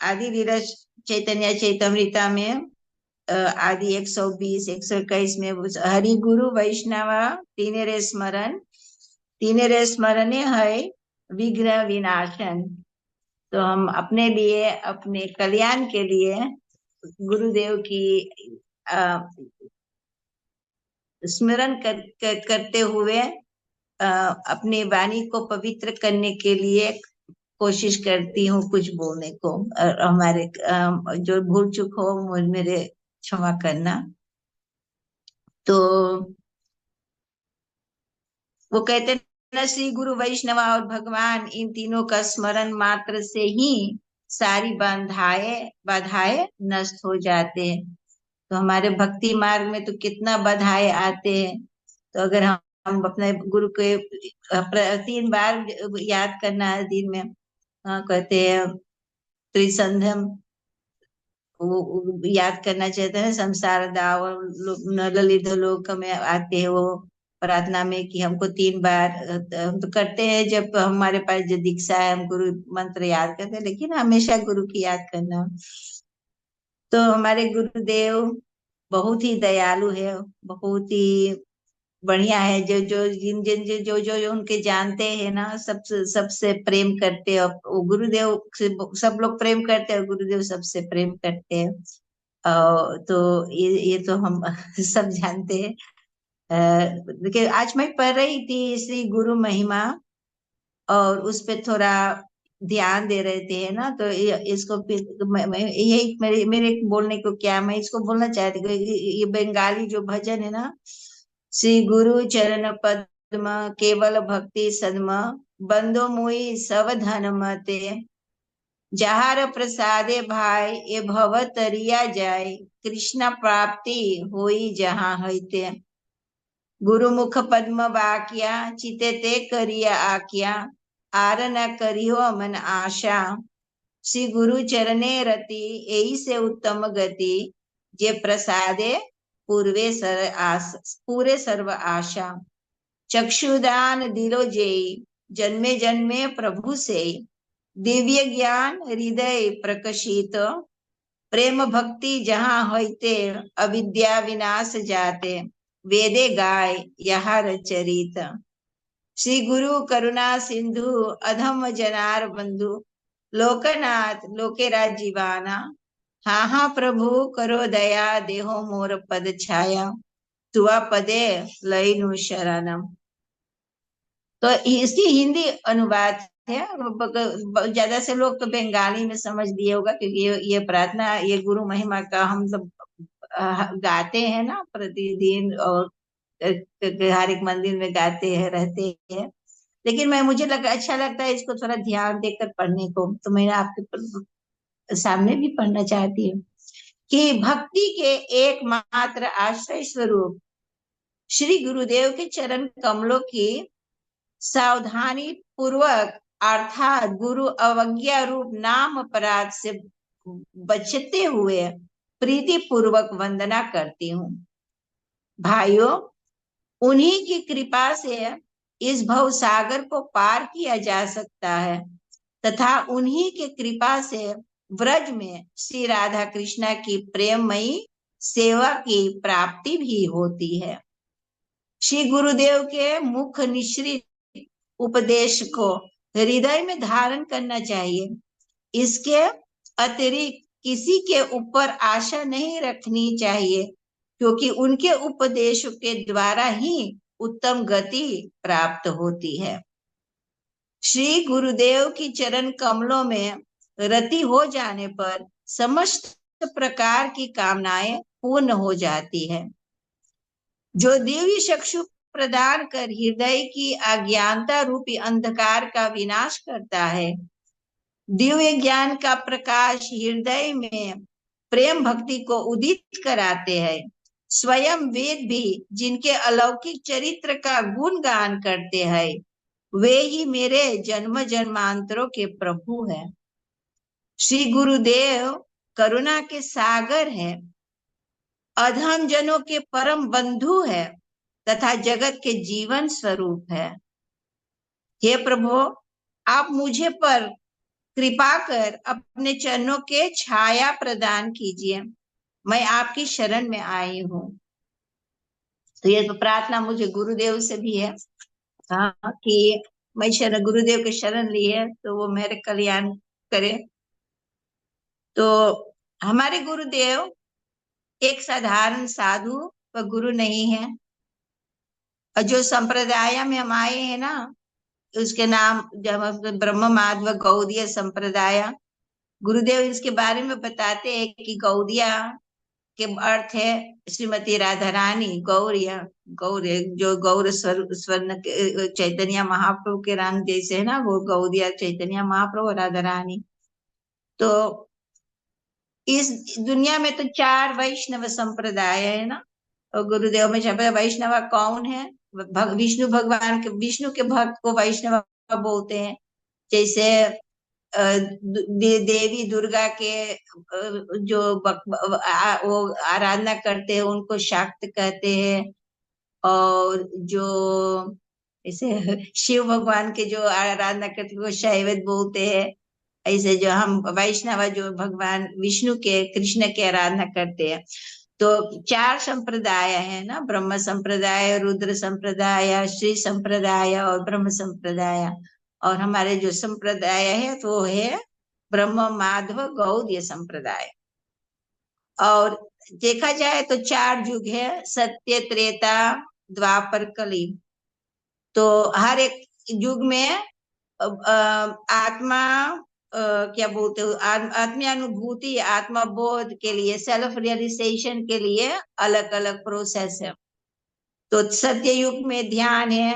आदि वीरज चैतन्य चैतमृता में आदि 120 121 में हरि गुरु वैष्णव तीनेरे स्मरण है विघ्न विनाशन। तो हम अपने लिए, अपने कल्याण के लिए गुरुदेव की स्मरण करते हुए अपनी वाणी को पवित्र करने के लिए कोशिश करती हूँ कुछ बोलने को। और हमारे जो भूल चूक हो मेरे क्षमा करना। तो वो कहते न श्री गुरु वैष्णव और भगवान इन तीनों का स्मरण मात्र से ही सारी बाधाएं नष्ट हो जाते हैं। तो हमारे भक्ति मार्ग में तो कितना बाधाएं आते हैं। तो अगर हम अपने गुरु के 3 बार याद करना है दिन में, कहते हैं त्रिसंध्यम याद करना चाहते हैं, संसार दाव ललित लोक में आते हैं वो प्रार्थना में कि हमको 3 बार हम तो करते हैं जब हमारे पास जो दीक्षा है हम गुरु मंत्र याद करते हैं, लेकिन हमेशा गुरु की याद करना। तो हमारे गुरुदेव बहुत ही दयालु है, बहुत ही बढ़िया है। जो उनके जानते हैं ना, सबसे प्रेम करते हैं। गुरुदेव से सब लोग प्रेम करते हैं, गुरुदेव सबसे प्रेम करते हैं। तो ये तो हम सब जानते हैं। देखिए आज मैं पढ़ रही थी श्री गुरु महिमा और उस पे थोड़ा ध्यान दे रहे थे ना, तो इसको यही मेरे बोलने को क्या, मैं इसको बोलना चाहती हूँ। ये बंगाली जो भजन है ना, श्री गुरु चरण पद्म केवल भक्ति सद्म बंदो मुई सब धन मते जहार प्रसादे भाई ये भव तरिया जाय, कृष्ण प्राप्ति होई जहाँ हईते। गुरुमुख पद्म वाक्या, चिते ते करिया आज्ञा, आर न करियो मन आशा। श्री गुरु चरणे रति, यही से उत्तम गति, जे प्रसादे पूरे सर्व आशा। चक्षुदान दिलो जेई, जन्मे जन्मे प्रभु से, दिव्य ज्ञान हृदय प्रकाशित, प्रेम भक्ति जहाँ होते, अविद्या विनाश जाते, वेदे गाय यहार चरित। श्री गुरु करुणा सिंधु, अधम जनार बंधु, लोकनाथ लोकेरा जीवाना। हाँ हाँ प्रभु करो दया, देहो मोर पद छाया, तुआ पदे लईनु शरणम। तो इसकी हिंदी अनुवाद है। ज्यादा से लोग तो बंगाली में समझ दिए होगा, क्योंकि ये प्रार्थना, ये गुरु महिमा का हम सब गाते हैं ना प्रतिदिन, और हर एक मंदिर में गाते हैं, रहते हैं। लेकिन मुझे अच्छा लगता है इसको थोड़ा ध्यान देकर पढ़ने को, तो मैं आपके सामने भी पढ़ना चाहती हूँ कि भक्ति के एकमात्र आश्रय स्वरूप श्री गुरुदेव के चरण कमलों की सावधानी पूर्वक अर्थात गुरु अवज्ञा रूप नाम अपराध से बचते हुए प्रीति पूर्वक वंदना करती हूँ। भाइयों, उन्हीं की कृपा से इस भव सागर को पार किया जा सकता है, तथा उन्हीं के कृपा से व्रज में श्री राधा कृष्णा की प्रेममयी सेवा की प्राप्ति भी होती है। श्री गुरुदेव के मुख निश्रित उपदेश को हृदय में धारण करना चाहिए। इसके अतिरिक्त किसी के ऊपर आशा नहीं रखनी चाहिए, क्योंकि उनके उपदेशों के द्वारा ही उत्तम गति प्राप्त होती है। श्री गुरुदेव की चरण कमलों में रति हो जाने पर समस्त प्रकार की कामनाएं पूर्ण हो जाती है। जो दिव्य चक्षु प्रदान कर हृदय की अज्ञानता रूपी अंधकार का विनाश करता है, दिव्य ज्ञान का प्रकाश हृदय में प्रेम भक्ति को उदित कराते हैं, स्वयं वेद भी जिनके अलौकिक चरित्र का गुणगान करते हैं, वे ही मेरे जन्म जन्मांतरों के प्रभु हैं। श्री गुरुदेव करुणा के सागर है, अधम जनों के परम बंधु है तथा जगत के जीवन स्वरूप है। हे प्रभु, आप मुझे पर कृपा कर अपने चरणों के छाया प्रदान कीजिए, मैं आपकी शरण में आई हूँ। तो ये तो प्रार्थना मुझे गुरुदेव से भी है, हाँ, कि मैं गुरुदेव के शरण ली है तो वो मेरे कल्याण करे। तो हमारे गुरुदेव एक साधारण साधु व गुरु नहीं है, और जो संप्रदाय में हम आए हैं ना, उसके नाम ब्रह्म माधव गौड़ीय संप्रदाय। गुरुदेव इसके बारे में बताते हैं कि गौड़िया के अर्थ है श्रीमती राधा रानी, गौरिया, गौर जो गौर स्वर्ण चैतन्य महाप्रभु के रंग जैसे है ना, वो गौरिया चैतन्य महाप्रभु राधा रानी। तो इस दुनिया में तो 4 वैष्णव संप्रदाय है ना, और गुरुदेव में जब वैष्णव कौन है, विष्णु भगवान के, विष्णु के भक्त को वैष्णव बोलते हैं। जैसे देवी दुर्गा के जो वो आराधना करते हैं उनको शाक्त कहते हैं, और जो ऐसे शिव भगवान के जो आराधना करते हैं वो शैवत बोलते हैं। ऐसे जो हम वैष्णव जो भगवान विष्णु के, कृष्ण के आराधना करते हैं। तो 4 संप्रदाय है ना, ब्रह्म संप्रदाय, रुद्र संप्रदाय, श्री संप्रदाय और ब्रह्म संप्रदाय। और हमारे जो संप्रदाय है तो है ब्रह्म माधव गौड़ीय संप्रदाय। और देखा जाए तो 4 युग है, सत्य, त्रेता, द्वापर, कली। तो हर एक युग में आत्मा क्या बोलते हो, आत्मानुभूति, आत्मबोध के लिए, सेल्फ रियलाइजेशन के लिए अलग अलग प्रोसेस है। तो सत्य युग में ध्यान है,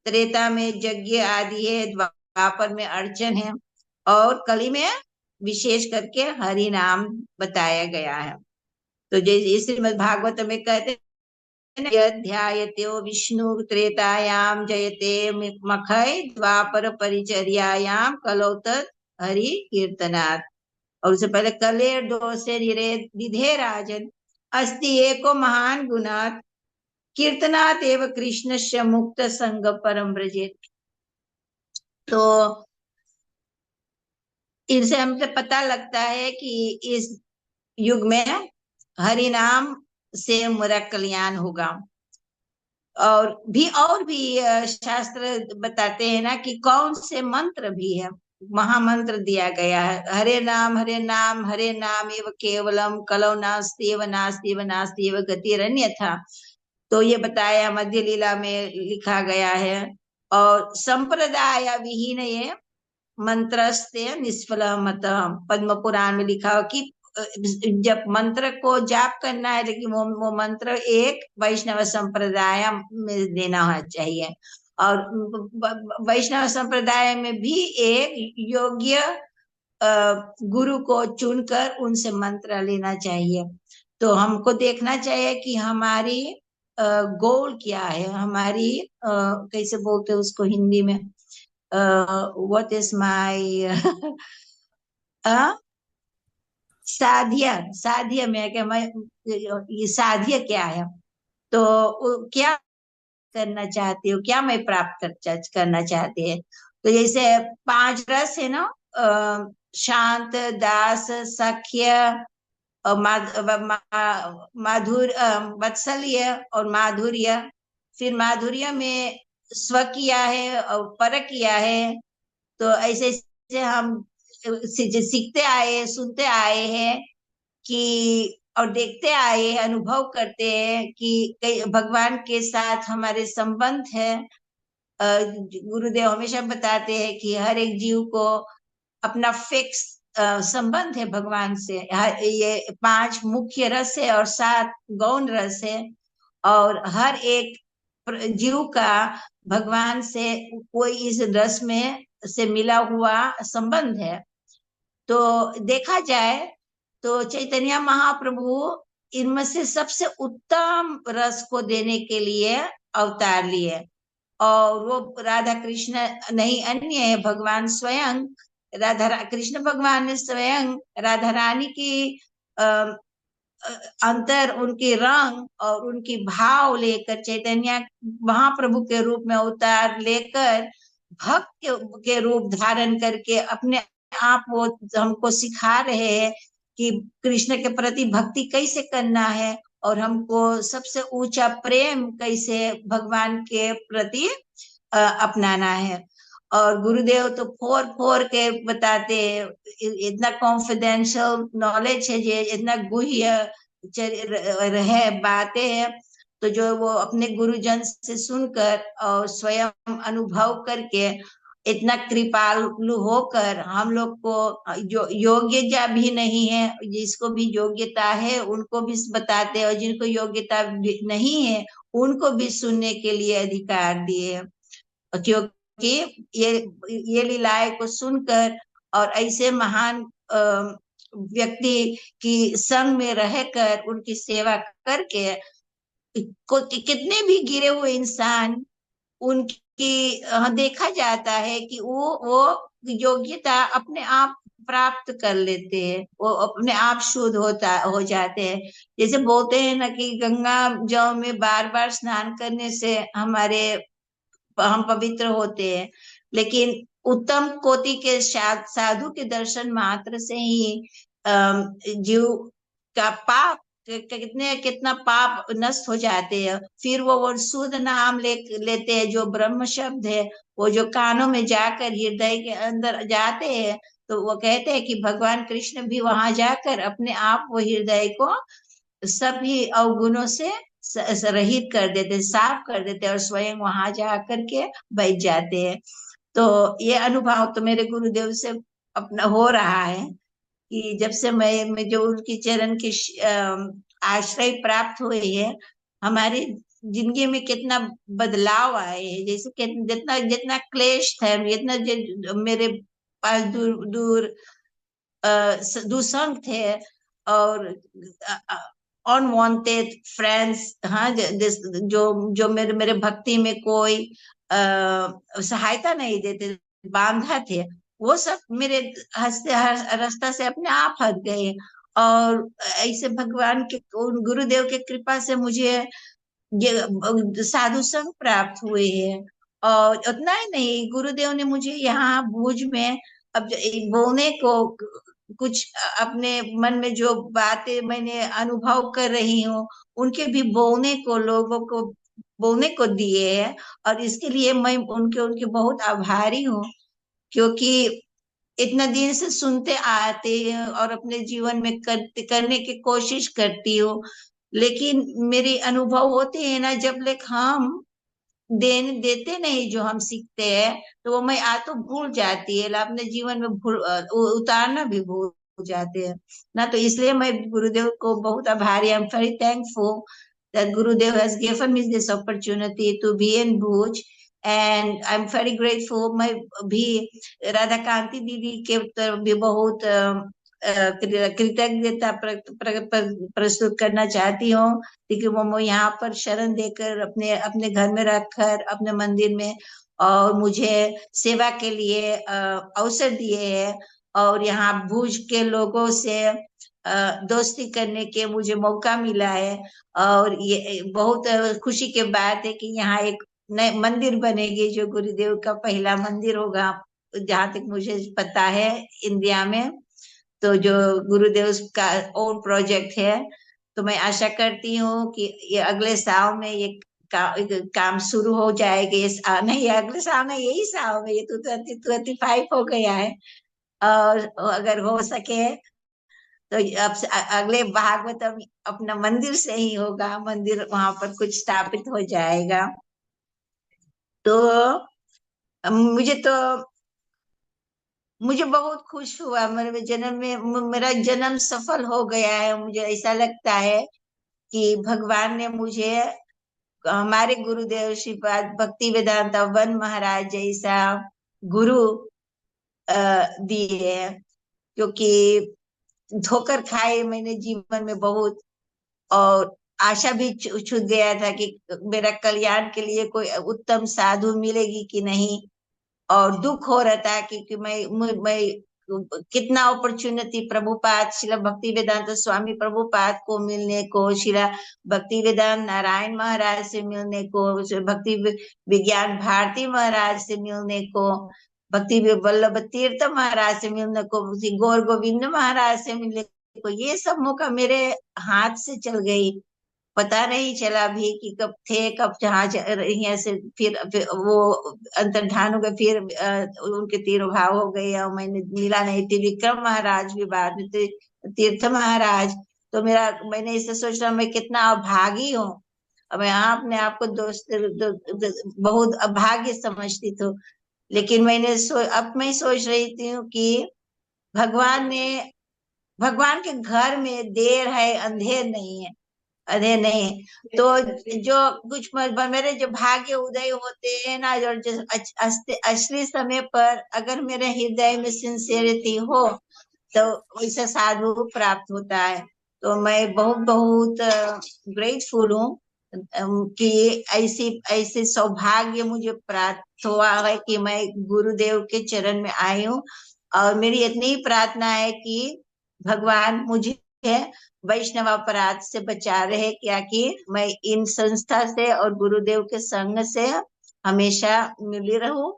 त्रेता में यज्ञ आदि है, द्वापर में अर्चन है, और कली में विशेष करके हरि नाम बताया गया है। तो जैसे श्रीमद् भागवत में कहते हैं, ध्यायते विष्णु त्रेतायाम जयते मखय द्वापर परिचर्यायाम कलौ तत् हरि कीर्तनात्। और उससे पहले कले दोषे निधे राजन अस्ति एको महान गुणात् कीर्तनात् एव कृष्णस्य मुक्त संग परम ब्रजेत। तो इनसे हमसे पता लगता है कि इस युग में हरि नाम से मेरा कल्याण होगा। और भी शास्त्र बताते हैं ना कि कौन से मंत्र भी है, महामंत्र दिया गया है, हरे नाम हरे नाम एव केवलम कलौ नास्त्येव नास्त्येव नास्त्येव गतिरन्यथा। तो ये बताया मध्य लीला में लिखा गया है। और संप्रदाय विहीन ये मंत्रस्ते निष्फल मत, पद्म पुराण में लिखा हो कि जब मंत्र को जाप करना है, लेकिन वो मंत्र एक वैष्णव संप्रदाय में देना चाहिए। और वैष्णव संप्रदाय में भी एक योग्य गुरु को चुनकर उनसे मंत्र लेना चाहिए। तो हमको देखना चाहिए कि हमारी गोल क्या है, हमारी कैसे बोलते हैं उसको हिंदी में, व्हाट इज माय साध्य में क्या, मैं ये साध्य क्या है, तो क्या करना चाहती हो, क्या मैं प्राप्त करना चाहती है। तो जैसे 5 रस है ना, शांत, दास, सख्य और वात्सल्य और माधुर्य। फिर माधुर्य में स्व किया है और पर किया है। तो ऐसे हम सीखते आए, सुनते आए हैं कि, और देखते आए हैं, अनुभव करते हैं कि भगवान के साथ हमारे संबंध है। गुरुदेव हमेशा बताते हैं कि हर एक जीव को अपना फिक्स संबंध है भगवान से। ये 5 मुख्य रस है और 7 गौण रस है, और हर एक जीव का भगवान से कोई इस रस में से मिला हुआ संबंध है। तो देखा जाए तो चैतन्य महाप्रभु इनमें से सबसे उत्तम रस को देने के लिए अवतार लिए, और वो राधा कृष्ण नहीं अन्य है, भगवान स्वयं कृष्ण भगवान ने स्वयं राधा रानी की अंतर, उनके रंग और उनकी भाव लेकर चैतन्य महाप्रभु के रूप में अवतार लेकर भक्त के रूप धारण करके अपने आप वो हमको सिखा रहे हैं कि कृष्ण के प्रति भक्ति कैसे करना है, और हमको सबसे ऊंचा प्रेम कैसे भगवान के प्रति अपनाना है। और गुरुदेव तो फोर के बताते हैं, इतना कॉन्फिडेंशियल नॉलेज है, ये इतना गुह्य है बातें हैं, तो जो वो अपने गुरुजन से सुनकर और स्वयं अनुभव करके इतना कृपालु होकर हम लोग को, जो योग्य भी नहीं है, जिसको भी योग्यता है उनको भी बताते हैं, और जिनको योग्यता नहीं है उनको भी सुनने के लिए अधिकार दिए। क्योंकि ये लीलाएं को सुनकर और ऐसे महान व्यक्ति की संग में रहकर उनकी सेवा करके कितने भी गिरे हुए इंसान, उनकी देखा जाता है कि वो योग्यता अपने आप प्राप्त कर लेते हैं, वो अपने आप शुद्ध हो जाते हैं। जैसे बोलते हैं ना कि गंगा जल में बार बार स्नान करने से हम पवित्र होते हैं, लेकिन उत्तम कोटि के साधु के दर्शन मात्र से ही जीव का पाप कितना पाप नष्ट हो जाते हैं। फिर वो शुद्ध नाम लेते हैं, जो ब्रह्म शब्द है, वो जो कानों में जाकर हृदय के अंदर जाते हैं, तो वो कहते हैं कि भगवान कृष्ण भी वहां जाकर अपने आप वो हृदय को सभी अवगुणों से रहित कर देते, साफ कर देते, और स्वयं वहां जा करके बैठ जाते हैं। तो ये अनुभव तो मेरे गुरुदेव से अपना हो रहा है कि जब से मैं जो उनकी चरण की आश्रय प्राप्त हुए है, हमारी जिंदगी में कितना बदलाव आए हैं। जैसे जितना जितना क्लेश था, जितना मेरे पास दूर दूर दुसंग थे और अनवांटेड फ्रेंड्स, हाँ, जो जो मेरे मेरे भक्ति में कोई सहायता नहीं देते, बांधा थे, वो सब मेरे रास्ता से अपने आप हट गए। और ऐसे भगवान के गुरुदेव के कृपा से मुझे ये साधु संग प्राप्त हुए हैं। और उतना ही नहीं, गुरुदेव ने मुझे यहाँ भुज में अब बोलने को कुछ अपने मन में जो बातें मैंने अनुभव कर रही हूँ, उनके भी बोलने को, लोगों को बोलने को दिए हैं। और इसके लिए मैं उनके उनके बहुत आभारी हूँ, क्योंकि इतना दिन से सुनते आते हैं और अपने जीवन में करने की कोशिश करती हूँ, लेकिन मेरे अनुभव होते हैं ना, जब तक हम देते नहीं जो हम सीखते हैं, तो वो मैं तो भूल जाती है, अपने जीवन में उतारना भी भूल जाते हैं ना। तो इसलिए मैं गुरुदेव को बहुत आभारी, I am very thankful that Gurudev has given me this opportunity to be in Bhuj, and I'm very grateful। मैं भी राधा कांति दीदी के तरफ भी बहुत कृतज्ञता प्रस्तुत करना चाहती हूँ, क्योंकि वो यहाँ पर शरण देकर अपने अपने घर में रखकर अपने मंदिर में और मुझे सेवा के लिए अवसर दिए हैं। और यहाँ भुज के लोगों से दोस्ती करने के मुझे मौका मिला है। और ये बहुत खुशी की बात है कि यहाँ एक नए मंदिर बनेगी, जो गुरुदेव का पहला मंदिर होगा, जहाँ तक मुझे पता है इंडिया में। तो जो गुरुदेव का ओन प्रोजेक्ट है, तो मैं आशा करती हूँ कि ये अगले साल में ये काम शुरू हो जाएगा। नहीं, अगले साल में, यही साल में, ये 2025 हो गया है। और अगर हो सके तो अब अगले भागवतम अपना मंदिर से ही होगा, मंदिर वहां पर कुछ स्थापित हो जाएगा। तो मुझे बहुत खुश हुआ, मेरे जन्म में मेरा जन्म सफल हो गया है। मुझे ऐसा लगता है कि भगवान ने मुझे हमारे गुरुदेव श्रीपाद भक्ति वेदांता वन महाराज जैसा गुरु दिए हैं, क्योंकि धोकर खाए मैंने जीवन में बहुत, और आशा भी छूट गया था कि मेरा कल्याण के लिए कोई उत्तम साधु मिलेगी कि नहीं। और दुख हो रहा था क्योंकि मैं कितना अपॉर्चुनिटी प्रभुपाद शिला भक्ति वेदांत स्वामी प्रभुपाद को मिलने को, शिला भक्ति वेदांत नारायण महाराज से मिलने को, भक्ति विज्ञान भारती महाराज से मिलने को, भक्ति वल्लभ तीर्थ महाराज से मिलने को, गौर गोविंद महाराज से मिलने को, ये सब मौका मेरे हाथ से चल गई। पता नहीं चला भी कि कब थे, कब जहाँ यहाँ से फिर वो अंतर्धान हो गए, फिर उनके तिरोभाव हो गए और मैंने मिला नहीं। त्रिविक्रम महाराज भी बाद में, तीर्थ महाराज। तो मैंने इसे सोच रहा मैं कितना अभागी हूँ। अब मैं अपने आप को बहुत अभाग्य समझती थी, लेकिन अब मैं सोच रही थी कि भगवान के घर में देर है, अंधेर नहीं है, अरे नहीं। तो जो कुछ मेरे जो भाग्य उदय होते हैं ना, जो असली समय पर अगर मेरे हृदय में सिंसियरिटी हो, तो वैसा साधु प्राप्त होता है। तो मैं बहुत बहुत ग्रेटफुल हूँ कि ऐसी ऐसे सौभाग्य मुझे प्राप्त हुआ है कि मैं गुरुदेव के चरण में आई हूँ। और मेरी इतनी ही प्रार्थना है कि भगवान मुझे वैष्णव अपराध से बचा रहे, क्या कि मैं इन संस्था से और गुरुदेव के संग से हमेशा मिली रहूं,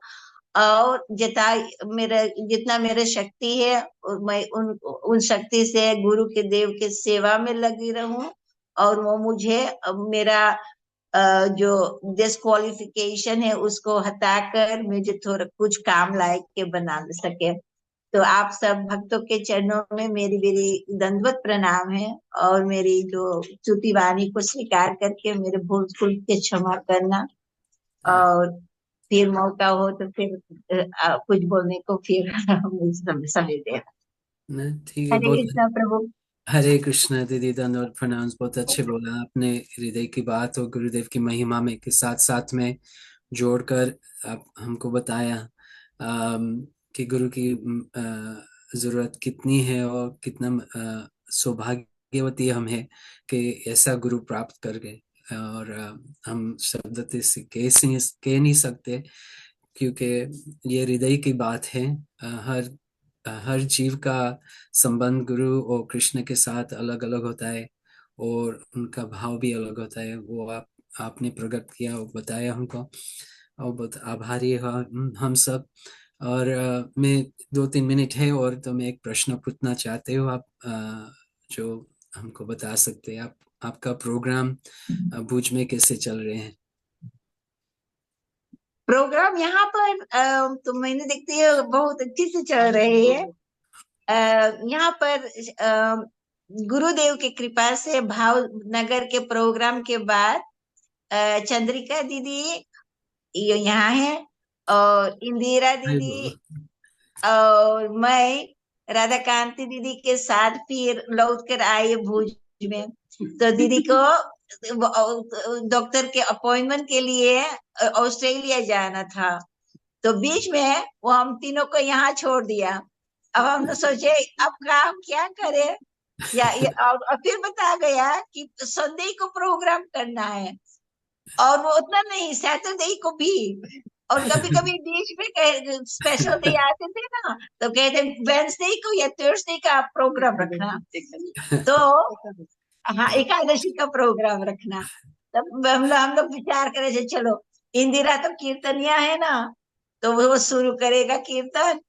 और जितना मेरे शक्ति है मैं उन शक्ति से गुरु के देव के सेवा में लगी रहूं, और वो मुझे मेरा जो डिस्क्वालिफिकेशन है उसको हटाकर मुझे थोड़ा कुछ काम लायक के बना सके। तो आप सब भक्तों के चरणों में मेरी मेरी दंडवत प्रणाम है, और मेरी जो स्तुति वाणी को स्वीकार करके मेरे भूल भूल के क्षमा करना। और फिर मौका हो तो फिर कुछ बोलने को फिर समय देना। ठीक है, हरे बहुत कृष्णा प्रभु। हरे कृष्णा दीदी, धन्यवाद, प्रणाम। बहुत अच्छे बोला आपने, हृदय की बात और गुरुदेव की महिमा में के साथ साथ में जोड़कर आप हमको बताया कि गुरु की जरूरत कितनी है और कितना सौभाग्यवती हम है कि ऐसा गुरु प्राप्त कर गए। और हम शब्द से कह नहीं सकते, क्योंकि ये हृदय की बात है। हर जीव का संबंध गुरु और कृष्ण के साथ अलग अलग होता है, और उनका भाव भी अलग होता है। वो आपने प्रकट किया और बताया हमको, और बहुत आभारी है हम सब। और मैं 2-3 मिनट है और तो मैं एक प्रश्न पूछना चाहते हो, आप जो हमको बता सकते हैं, आपका प्रोग्राम भुज में कैसे चल रहे हैं? प्रोग्राम यहाँ पर तो मैंने देखती है बहुत अच्छे से चल रहे हैं। यहाँ पर गुरुदेव की कृपा से भावनगर के प्रोग्राम के बाद चंद्रिका दीदी ये यहाँ है, और इंदिरा हाय दीदी बोलो। और मैं राधा कांति दीदी के साथ फिर लौट कर आए भुज में। तो दीदी को डॉक्टर के अपॉइंटमेंट के लिए ऑस्ट्रेलिया जाना था, तो बीच में वो हम तीनों को यहाँ छोड़ दिया। अब हमने सोचे अब काम क्या करें, और फिर बता गया कि संडे को प्रोग्राम करना है, और वो उतना नहीं, सैटरडे को भी। और कभी कभी बीच में स्पेशल डे आते थे ना, तो कहते वेंसडे को या थर्सडे का आप प्रोग्राम रखना, तो हाँ एकादशी का प्रोग्राम रखना। तब हम लोग विचार करे थे, चलो इंदिरा तो कीर्तनिया है ना, तो वो शुरू करेगा कीर्तन,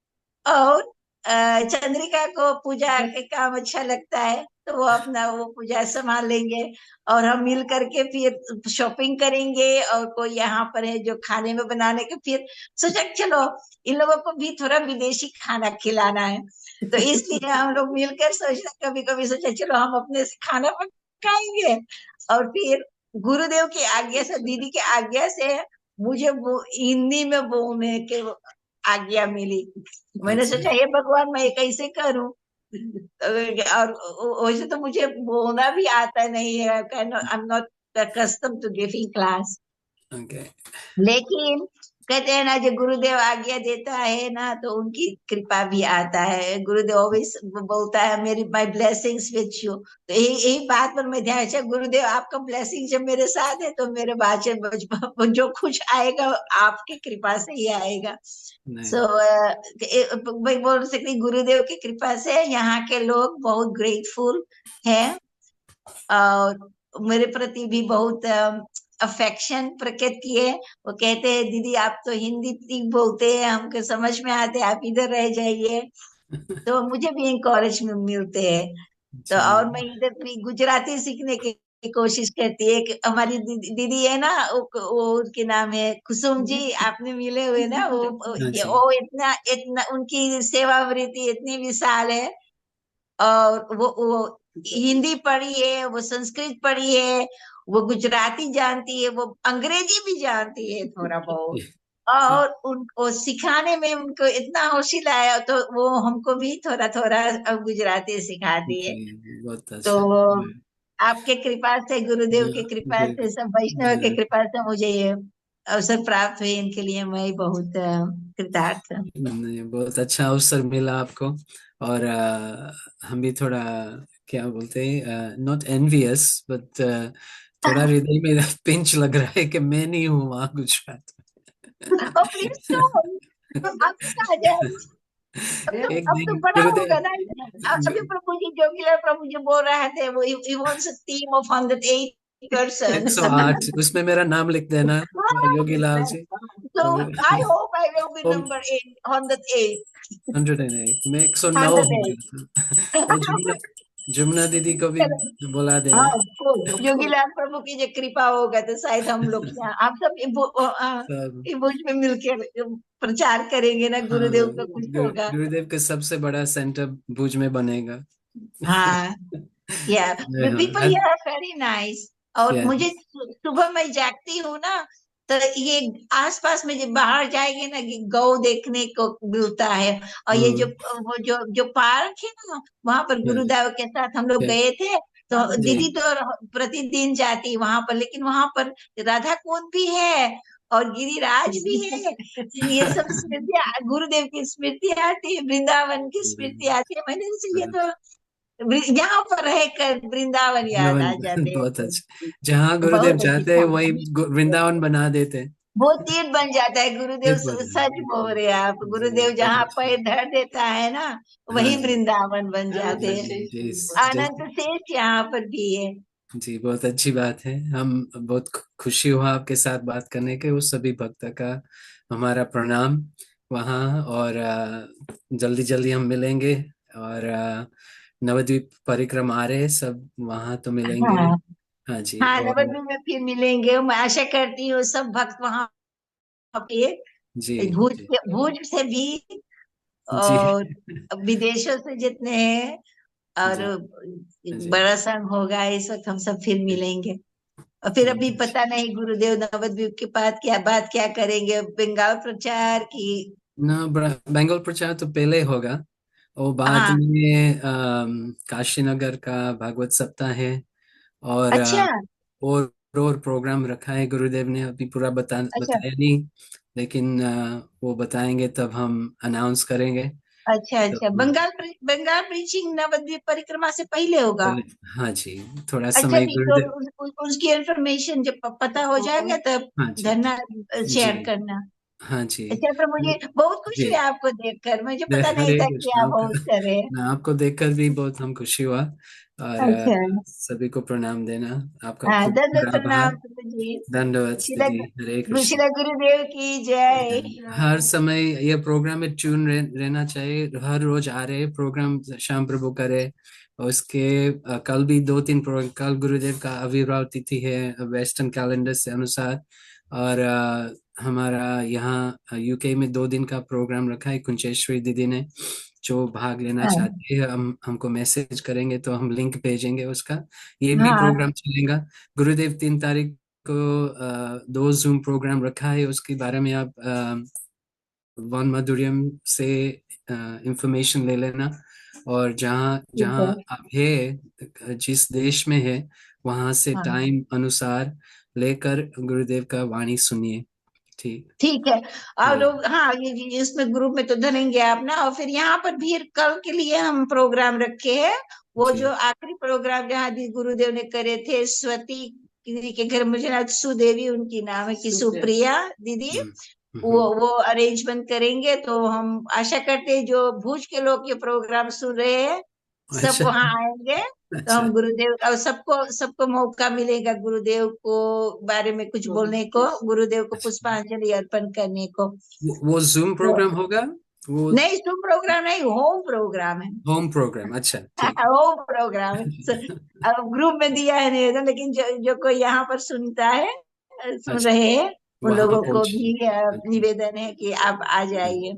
और चंद्रिका को पूजा के काम अच्छा लगता है, तो वो अपना वो पूजा संभाल लेंगे, और हम मिल करके फिर शॉपिंग करेंगे, और कोई यहाँ पर है जो खाने में बनाने के, फिर सोचा चलो इन लोगों को भी थोड़ा विदेशी खाना खिलाना है, तो इसलिए हम लोग मिलकर सोचा, कभी कभी सोचा चलो हम अपने से खाना पकाएंगे। और फिर गुरुदेव की आज्ञा से, दीदी की आज्ञा से मुझे वो हिंदी में बोलने के आज्ञा मिली। मैंने अच्छा। सोचा हे भगवान मैं कैसे करूं, और वैसे तो मुझे बोलना भी आता नहीं है, I am not accustomed to giving class, okay. लेकिन कहते हैं ना जो गुरुदेव आज्ञा देता है ना, तो उनकी कृपा भी आता है। गुरुदेव ऑलवेज बोलता है मेरी माय ब्लेसिंग्स विद यू, तो यही बात पर मैं ध्यान, अच्छा गुरुदेव आपका ब्लेसिंग जब मेरे साथ है, तो मेरे वाचन जो कुछ आएगा आपकी कृपा से ही आएगा। सो मैं बोल सकती गुरुदेव की कृपा से यहाँ के लोग बहुत ग्रेटफुल हैं, और मेरे प्रति भी बहुत अफेक्शन प्रकट किए। वो कहते हैं दीदी आप तो हिंदी ठीक बोलते हैं, हमको समझ में आते, आप इधर रह जाइए, तो मुझे भी इंकरेजमेंट मिलते हैं। तो और मैं इधर भी गुजराती सीखने की कोशिश करती है। कि हमारी दीदी है ना, वो उनके नाम है कुसुम जी, आपने मिले हुए ना, वो इतना इतना उनकी सेवावृत्ति इतनी विशाल है, और वो हिंदी पढ़ी है, वो संस्कृत पढ़ी है, वो गुजराती जानती है, वो अंग्रेजी भी जानती है थोड़ा बहुत, और उनको सिखाने में उनको इतना हौसला है, तो वो हमको भी थोड़ा थोड़ा अब गुजराती सिखाती है। बहुत तो अच्छा। आपके कृपा से, गुरुदेव के कृपा जी, से, सब वैष्णव के कृपा से मुझे ये अवसर प्राप्त हुए, इनके लिए मैं बहुत कृतार्थ हूँ। नहीं, बहुत अच्छा अवसर मिला आपको। और हम भी थोड़ा, क्या बोलते हैं, नॉट एनवियस बट थोड़ा हृदय में पिंच लग रहा है कि मैं नहीं हूँ वहाँ गुजरात प्लीज अब तो आ जाए, एक अब तो दिन बड़ा होगा गुरुदेव। ना। अभी प्रभु जी, जोगीलाल प्रभु जी बोल रहे थे, वो he wants a team of 108 persons. 108 उसमें मेरा नाम लिख देना, योगी लाल जी। So तो I hope I will be वो number 8, 108, 108 मैं 109 हो 108. गया था। और जमुना जमुना दीदी को भी बुला देना। हाँ जोगीलाल प्रभु की जो कृपा होगा तो शायद हम लोग यहाँ आप सब सब। भुज में मिलकर प्रचार करेंगे ना, हाँ, गुरुदेव का कुछ होगा। गुरुदेव का सबसे बड़ा सेंटर भुज में बनेगा। हाँ या पीपल हाँ, हियर आर वेरी नाइस। और yeah, मुझे सुबह मैं जागती हूँ ना, तो ये आसपास में जब बाहर जाएंगे ना, कि गौ देखने को मिलता है, और ये जो वो जो पार्क है ना, वहां पर yeah, गुरुदेव के साथ हम लोग yeah, गए थे। तो जी, दीदी तो प्रतिदिन जाती वहां पर, लेकिन वहां पर राधा कुंड भी है, और गिरिराज भी है। ये सब स्मृति, गुरुदेव की स्मृति आती है, वृंदावन की स्मृति आती है। मैंने इसीलिए तो यहाँ पर रहकर वृंदावन याद आ वृंदावन जाते बहुत हैं। अच्छा। जहाँ गुरुदेव बहुत अच्छी जाते हैं वही था। वृंदावन बना देते हैं। वो तीर बन जाता है गुरुदेव। तीर्थ बना सच बोल रहे हैं आप, जी गुरुदेव बहुत जहाँ अच्छा। पैर धर देता है ना, हाँ वही जी वृंदावन बन जाते हैं। जी अनंत जैसे शेष यहाँ पर भी है। जी बहुत अच्छी बात है। हम बहुत खुशी हुआ आपके साथ बात करने के। उस सभी भक्त का हमारा प्रणाम वहाँ। और जल्दी जल्दी हम मिलेंगे। और नवद्वीप परिक्रमा आ रहे हैं सब, वहाँ तो मिलेंगे। हाँ हाँ जी। हाँ, और नवद्वीप में फिर मिलेंगे। मैं आशा करती हूँ सब भक्त वहाँ पे, जी जी भूज से भी जी और विदेशों से जितने हैं, और जी जी बड़ा संघ होगा इस वक्त, हम सब फिर मिलेंगे। और फिर बहुत अभी अच्छा। पता नहीं गुरुदेव नवद्वीप के बाद क्या बात क्या करेंगे, बंगाल प्रचार की। ना बंगाल प्रचार तो पहले होगा। और बाद हाँ। में काशीनगर का भागवत सप्ताह है। और अच्छा और प्रोग्राम रखा है। गुरुदेव ने अभी पूरा अच्छा बताया नहीं। लेकिन वो बताएंगे तब हम अनाउंस करेंगे। अच्छा तो अच्छा, बंगाल प्रीचिंग नवद्वीप परिक्रमा से पहले होगा। पहले हाँ जी, थोड़ा अच्छा समय ठीक, तो गुरुदेव। उसकी इंफॉर्मेशन जब पता हो जाएगा तब हाँ जी धरना जी शेयर करना। हाँ जी अच्छा, तो मुझे बहुत खुशी जी। हुई आपको देखकर, मुझे पता नहीं हरे था कि कृष्ण। आप होस्ट कर रहे हैं। मैं आपको देखकर भी बहुत हम खुशी हुआ। और अच्छा। सभी को प्रणाम देना। आपका हाँ, खूब दंड खूब आभार। प्रणाम प्रभु जी। दंडवत शिला दीदी। हरे कृष्ण। शिला गुरुदेव की जय। हर समय ये प्रोग्राम में ट्यून रहना चाहिए। हर रोज आ रहे प्रोग्राम श्याम प्रभु करे। और उसके कल भी दो तीन प्रोग्राम। कल गुरुदेव का आविर्भाव तिथि है वेस्टर्न कैलेंडर से अनुसार। और हमारा यहाँ यूके में 2 दिन का प्रोग्राम रखा है। कुंचेश्वरी दीदी ने जो भाग लेना हाँ चाहती है हम हमको मैसेज करेंगे तो हम लिंक भेजेंगे उसका। ये भी हाँ प्रोग्राम चलेगा। गुरुदेव 3 तारीख को 2 जूम प्रोग्राम रखा है। उसके बारे में आप वन माधुर्यम से इंफॉर्मेशन ले लेना। और जहाँ ठीक है। जहाँ आप है जिस देश में है वहां से हाँ टाइम अनुसार लेकर गुरुदेव का वाणी सुनिए। ठीक। ठीक है। और जी हाँ, इसमें ग्रुप में तो धरेंगे आप ना, और फिर यहाँ पर भी कल के लिए हम प्रोग्राम रखे हैं। वो जी जो आखिरी प्रोग्राम जहाँ गुरुदेव ने करे थे, स्वती दीदी के घर, मुझे ना सुदेवी उनकी नाम है कि सुप्रिया दीदी, हम्म, हम्म, वो अरेंजमेंट करेंगे। तो हम आशा करते हैं जो भुज के लोग ये प्रोग्राम सुन रहे हैं सब अच्छा वहां आएंगे। तो अच्छा। हम गुरुदेव और सबको सबको मौका मिलेगा गुरुदेव को बारे में कुछ बोलने को, गुरुदेव को अच्छा पुष्पांजलि अर्पण करने को। वो जूम तो प्रोग्राम होगा। वो नहीं, तुम प्रोग्राम नहीं, होम प्रोग्राम है। Home program. अच्छा ठीक। होम प्रोग्राम है। अब ग्रुप में दिया है निवेदन, लेकिन जो कोई यहाँ पर सुनता है, सुन अच्छा रहे हैं, उन वहां लोगों को भी पहुंचिए। निवेदन है कि आप आ जाइए।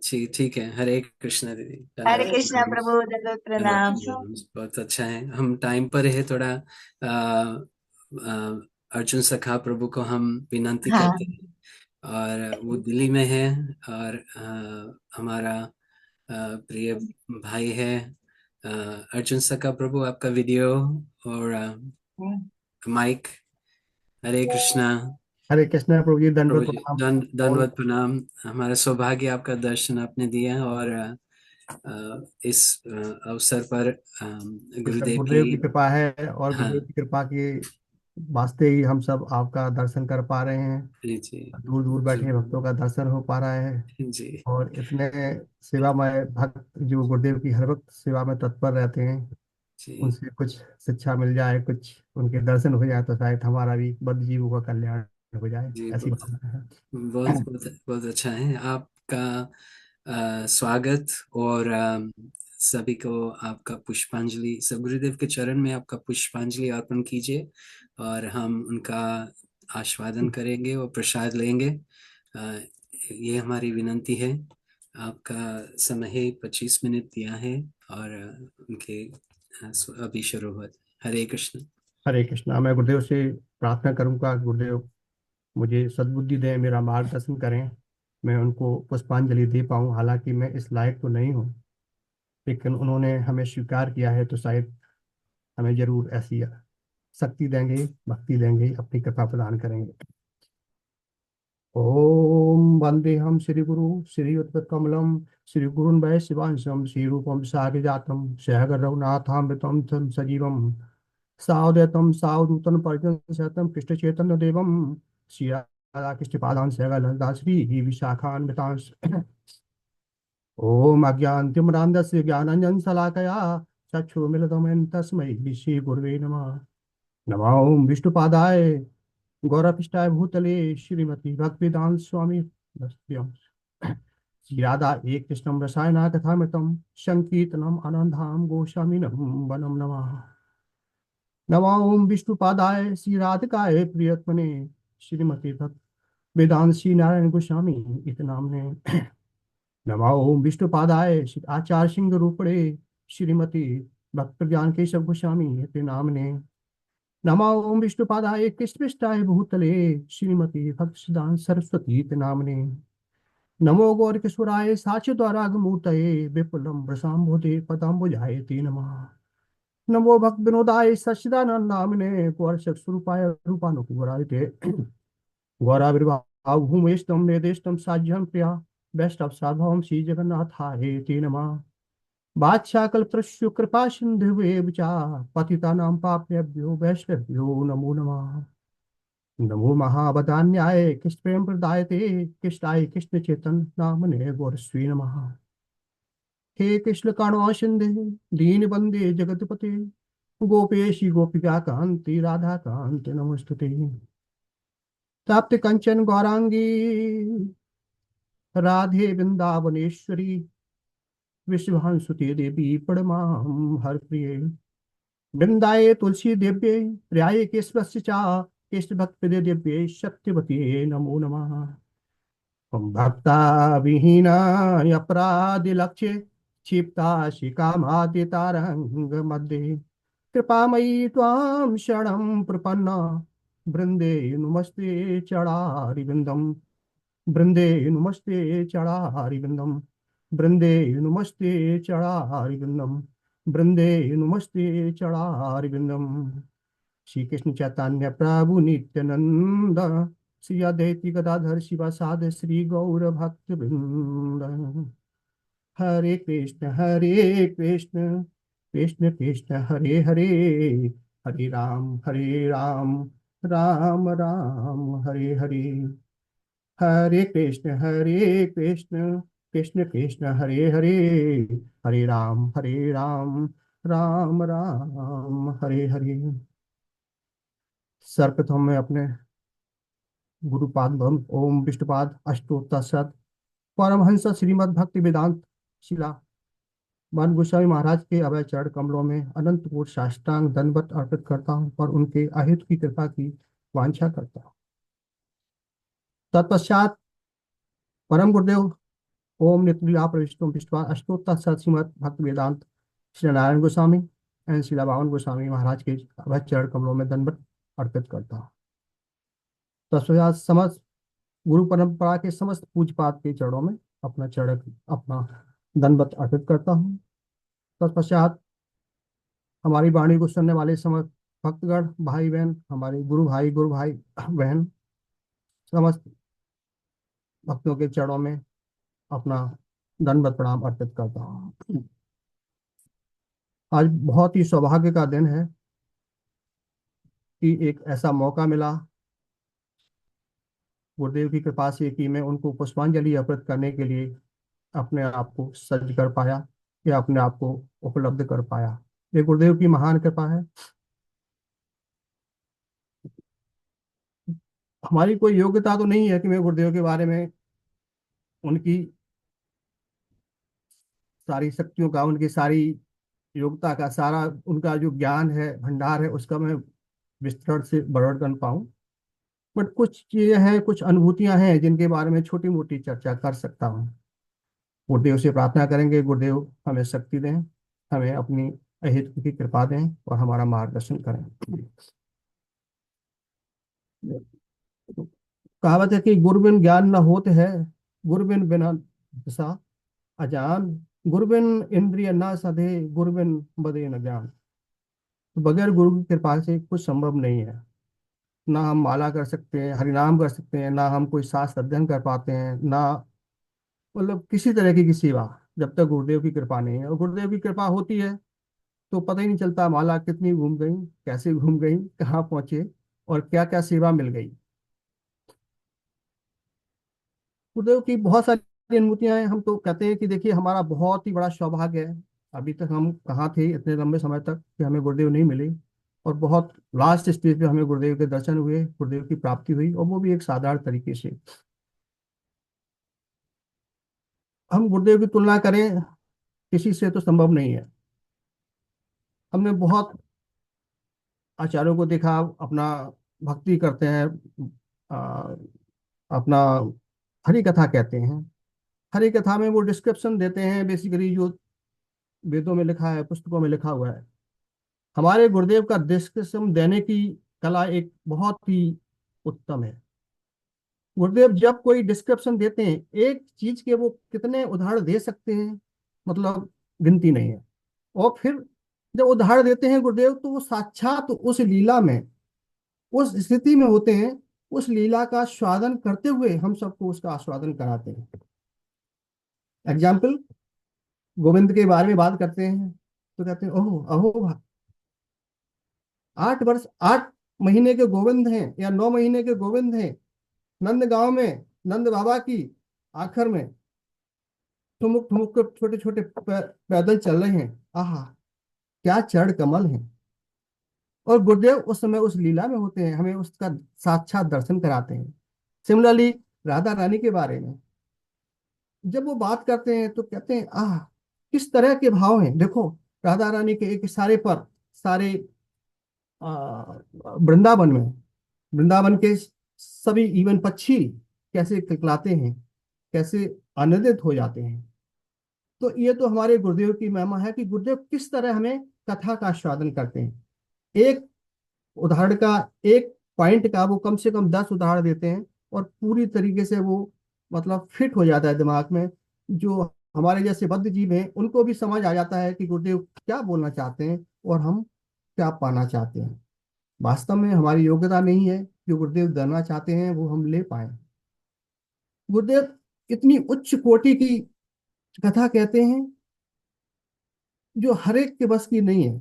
ठीक ठीक है। हरे कृष्णा दीदी। हरे धन्यवाद कृष्णा प्रणाम। प्रभु, दंडवत धन्यवाद प्रणाम। प्रणाम। बहुत अच्छा है। हम टाइम पर है थोड़ा। अर्जुन सखा प्रभु को हम विनंती हाँ करते हैं। और वो दिल्ली में है। और हमारा प्रिय भाई है अर्जुन सखा प्रभु। आपका वीडियो और माइक। हरे कृष्णा हरे कृष्णा प्रभु जी, प्रभु दंडवत जी। प्रणाम। और दंडवत प्रणाम। हमारा सौभाग्य आपका दर्शन आपने दिया। और इस अवसर पर ये सब गुरुदेव की। गुरुदेव की कृपा है, और हाँ गुरुदेव की कृपा के वास्ते ही हम सब आपका दर्शन कर पा रहे हैं। जी जी दूर दूर जी बैठे भक्तों का दर्शन हो पा रहा है। जी और इतने सेवामय भक्त जो गुरुदेव की हर वक्त सेवा में तत्पर रहते हैं, जी उनसे कुछ शिक्षा मिल जाए, कुछ उनके दर्शन हो जाए, तो शायद हमारा भी बद्ध जीवों का कल्याण हो जाए, जी ऐसी बहुत भावना बहुत है। बहुत बहुत अच्छा है आपका स्वागत। और सभी को आपका पुष्पांजलि सब गुरुदेव के चरण में आपका पुष्पांजलि अर्पण कीजिए। और हम उनका आस्वादन करेंगे और प्रसाद लेंगे। अ, ये हमारी विनंती है। आपका समय है 25 मिनट दिया है। और उनके अभी शुरू हो। हरे कृष्ण। हरे कृष्णा। मैं गुरुदेव से प्रार्थना करूंगा, गुरुदेव मुझे सद्बुद्धि दें, मेरा मार्गदर्शन करें, मैं उनको पुष्पांजलि दे पाऊँ। हालांकि मैं इस लायक तो नहीं हूँ, लेकिन उन्होंने हमें स्वीकार किया है, तो शायद हमें जरूर ऐसी शक्ति देंगे, भक्ति देंगे, अपनी कृपा प्रदान करेंगे। ओम वंदेहम श्री गुरु श्री कमलम श्री गुरुन् वैशिवांशम श्री रूपम सारि जातम सहगर रघुनाथामृतम तम सजीवम सावधतम सावधूतम परिजन सहितम कृष्ण चैतन्य देवम श्री राधा कृष्ण पादान सहगर ललिता श्री विशाखान्वितांश ओम अज्ञानतिमिरान्धस्य ज्ञानाञ्जन शलाकया चक्षुरुन्मीलितं तस्मै श्री गुरुवे नमः। नमः ओम विष्णुपादाय गौरपृष्ठाय भूतले श्रीमती भक्तिवेदांत स्वामी श्री राधा एक कृष्णम रसायना कथामृतम संकीर्तनम आनंदाम गोस्वामिनम वनम नमः। नमः ओम विष्णुपादाय श्री राधिकाय प्रियत्मने श्रीमती भक्त वेदांत श्री नारायण गोस्वामी इति नामने। नमः ओम विष्णुपादाय श्री आचार्य सिंह रूपणे श्रीमती भक्त ज्ञान केशव गोस्वामी इति नामने। नमः ओम विष्णुपादाय कृष्णपृष्ठाय भूतले श्रीमती भक्त सिद्धांत सरस्वती इति नामने। नमो गौरकिशोराय साच्यद्वारागमूर्तये विपुलं प्रसाम्भूते पदाम्बुजाय ते नमः। नमो भक्त विनोदाय सच्चिदानंद नामने पौर्षक स्वरूपाय रूपानुकुराय ते गौराविर्भाव भूमेष्टम वेदेष्टम साज्यं प्रिया बेस्ट ऑफ साधवम श्री जगन्नाथाय ते नमः। बादशाह कल्पतरु कृपा सिंधुवे चा पतितानां पापेभ्यो वैष्णवेभ्यो नमो नमः। नमो महावदान्याय कृष्ण प्रेम प्रदायते कृष्णाय कृष्ण चेतन नामने गौरस्वी नमः। हे कृष्ण काणवा सिंधे दीन बंदे जगतपते गोपेशी गोपिका कांति राधा कांति नमस्तुते। ताप्त कंचन गौरांगी राधे वृंदावनेश्वरी विश्वभानुसुते देवी प्रणमाम हर प्रिय। वृंदाए तुलसी दिव्ये प्रियाय केशवस्य चा कृष्ण भक्त दिव्ये सत्यवती नमो नमः। ओम भक्ता विहीना अपराध लक्ष्य क्षिप्ता शिकामादितारंग मध्ये कृपामयी त्वां शरणं प्रपन्ना वृंदे नमस्ते चढ़ारिविंदम वृंदे नमस्ते चढ़ारिविंदम वृंदे नमस्ते चढ़ारिविंदम वृंदे नमस्ते चढ़ारिविंदम। श्री कृष्ण चैतन्य प्रभु नित्यानंद श्री अद्वैत गदाधर शिवासादि श्री गौर भक्त वृंद। हरे कृष्ण कृष्ण कृष्ण हरे हरे हरे राम राम राम हरे हरे। हरे कृष्ण कृष्ण कृष्ण हरे हरे हरे राम राम राम हरे हरे। सर्वप्रथम मैं अपने गुरुपाद भम ओम विष्णुपाद अष्टोत्तर परमहंस श्रीमद् भक्ति वेदांत शिला मान गोस्वामी महाराज के अभय चरण कमलों में अनंत कोटि साष्टांग दंडवत अर्पित करता हूँ और उनके अहित की कृपा की वांछा करता हूँ। तत्पश्चात परम गुरुदेव ओम नित्य प्रविष्टोम विष्णु अष्टोत्तर श्रीमद् भक्ति वेदांत श्री नारायण गोस्वामी एंड शिला बावन गोस्वामी महाराज के अभय चरण कमलों में दंडवत अर्पित करता हूँ। तत्पश्चात समस्त गुरु परंपरा के समस्त पूजपात के चरणों में अपना दंडवत अर्पित करता हूँ। तत्पश्चात हमारी वाणी को सुनने वाले समस्त भक्तगण भाई बहन हमारे गुरु भाई बहन समस्त भक्तों के चरणों में अपना दंडवत प्रणाम अर्पित करता हूँ। आज बहुत ही सौभाग्य का दिन है कि एक ऐसा मौका मिला गुरुदेव की कृपा से कि मैं उनको पुष्पांजलि अर्पित करने के लिए अपने आप को सज्ज कर पाया या अपने आप को उपलब्ध कर पाया। ये गुरुदेव की महान कृपा है। हमारी कोई योग्यता तो नहीं है कि मैं गुरुदेव के बारे में उनकी सारी शक्तियों का उनकी सारी योग्यता का सारा उनका जो ज्ञान है भंडार है उसका मैं विस्तृत से वर्णन कर पाऊँ। बट कुछ चीजें हैं कुछ अनुभूतियां हैं जिनके बारे में छोटी मोटी चर्चा कर सकता हूँ। गुरुदेव से प्रार्थना करेंगे गुरुदेव हमें शक्ति दें हमें अपनी अहित की कृपा दें और हमारा मार्गदर्शन करें। कहावत है कि गुरुबिन ज्ञान न होत है गुरुबिन बिना दशा अजान गुरुबिन इंद्रिय न सधे गुरुबिन बदे न ज्ञान। तो बगैर गुरु की कृपा से कुछ संभव नहीं है। ना हम माला कर सकते हैं, हरिनाम कर सकते हैं, ना हम कोई शास्त्र अध्ययन कर पाते हैं, ना मतलब किसी तरह की सेवा, जब तक गुरुदेव की कृपा नहीं है। और गुरुदेव की कृपा होती है तो पता ही नहीं चलता माला कितनी घूम गई, कैसे घूम गई, कहाँ पहुंचे और क्या क्या सेवा मिल गई। गुरुदेव की बहुत सारी अनुभूतियां हैं। हम तो कहते हैं कि देखिए हमारा बहुत ही बड़ा सौभाग्य है, अभी तक हम कहाँ थे इतने लंबे समय तक कि हमें गुरुदेव नहीं मिले, और बहुत लास्ट स्टेज पे हमें गुरुदेव के दर्शन हुए, गुरुदेव की प्राप्ति हुई, और वो भी एक साधारण तरीके से। हम गुरुदेव की तुलना करें किसी से तो संभव नहीं है। हमने बहुत आचार्यों को देखा, अपना भक्ति करते हैं, आ, अपना हरि कथा कहते हैं। हरि कथा में वो डिस्क्रिप्शन देते हैं बेसिकली जो वेदों में लिखा है, पुस्तकों में लिखा हुआ है। हमारे गुरुदेव का डिस्क्रिप्शन देने की कला एक बहुत ही उत्तम है। गुरुदेव जब कोई डिस्क्रिप्शन देते हैं एक चीज के, वो कितने उदाहरण दे सकते हैं, मतलब गिनती नहीं है। और फिर जब उदाहरण देते हैं गुरुदेव, तो वो साक्षात उस लीला में, उस स्थिति में होते हैं, उस लीला का स्वादन करते हुए हम सबको उसका आस्वादन कराते हैं। एग्जाम्पल, गोविंद के बारे में बात करते हैं तो कहते हैं ओह अहो, 8 वर्ष 8 महीने के गोविंद हैं या 9 महीने के गोविंद हैं, नंद गांव में नंद बाबा की आखिर में ठुमुक ठुमुक के छोटे छोटे पैदल चल रहे हैं। आहा, क्या चरण कमल है। और गुरुदेव उस समय उस लीला में होते हैं, हमें उसका साक्षात दर्शन कराते हैं। सिमिलरली राधा रानी के बारे में जब वो बात करते हैं तो कहते हैं आह, किस तरह के भाव हैं। देखो राधा रानी के एक इशारे पर सारे वृंदावन में, वृंदावन के सभी इवन पक्षी कैसे किलकिलाते हैं, कैसे आनंदित हो जाते हैं। तो ये तो हमारे गुरुदेव की महिमा है कि गुरुदेव किस तरह हमें कथा का आस्वादन करते हैं। एक उदाहरण का, एक पॉइंट का वो कम से कम 10 उदाहरण देते हैं, और पूरी तरीके से वो मतलब फिट हो जाता है दिमाग में। जो हमारे जैसे बद्ध जीव हैं उनको भी समझ आ जाता है कि गुरुदेव क्या बोलना चाहते हैं और हम क्या पाना चाहते हैं। वास्तव में हमारी योग्यता नहीं है, जो गुरुदेव देना चाहते हैं वो हम ले पाए। गुरुदेव इतनी उच्च कोटि की कथा कहते हैं जो हर एक के बस की नहीं है,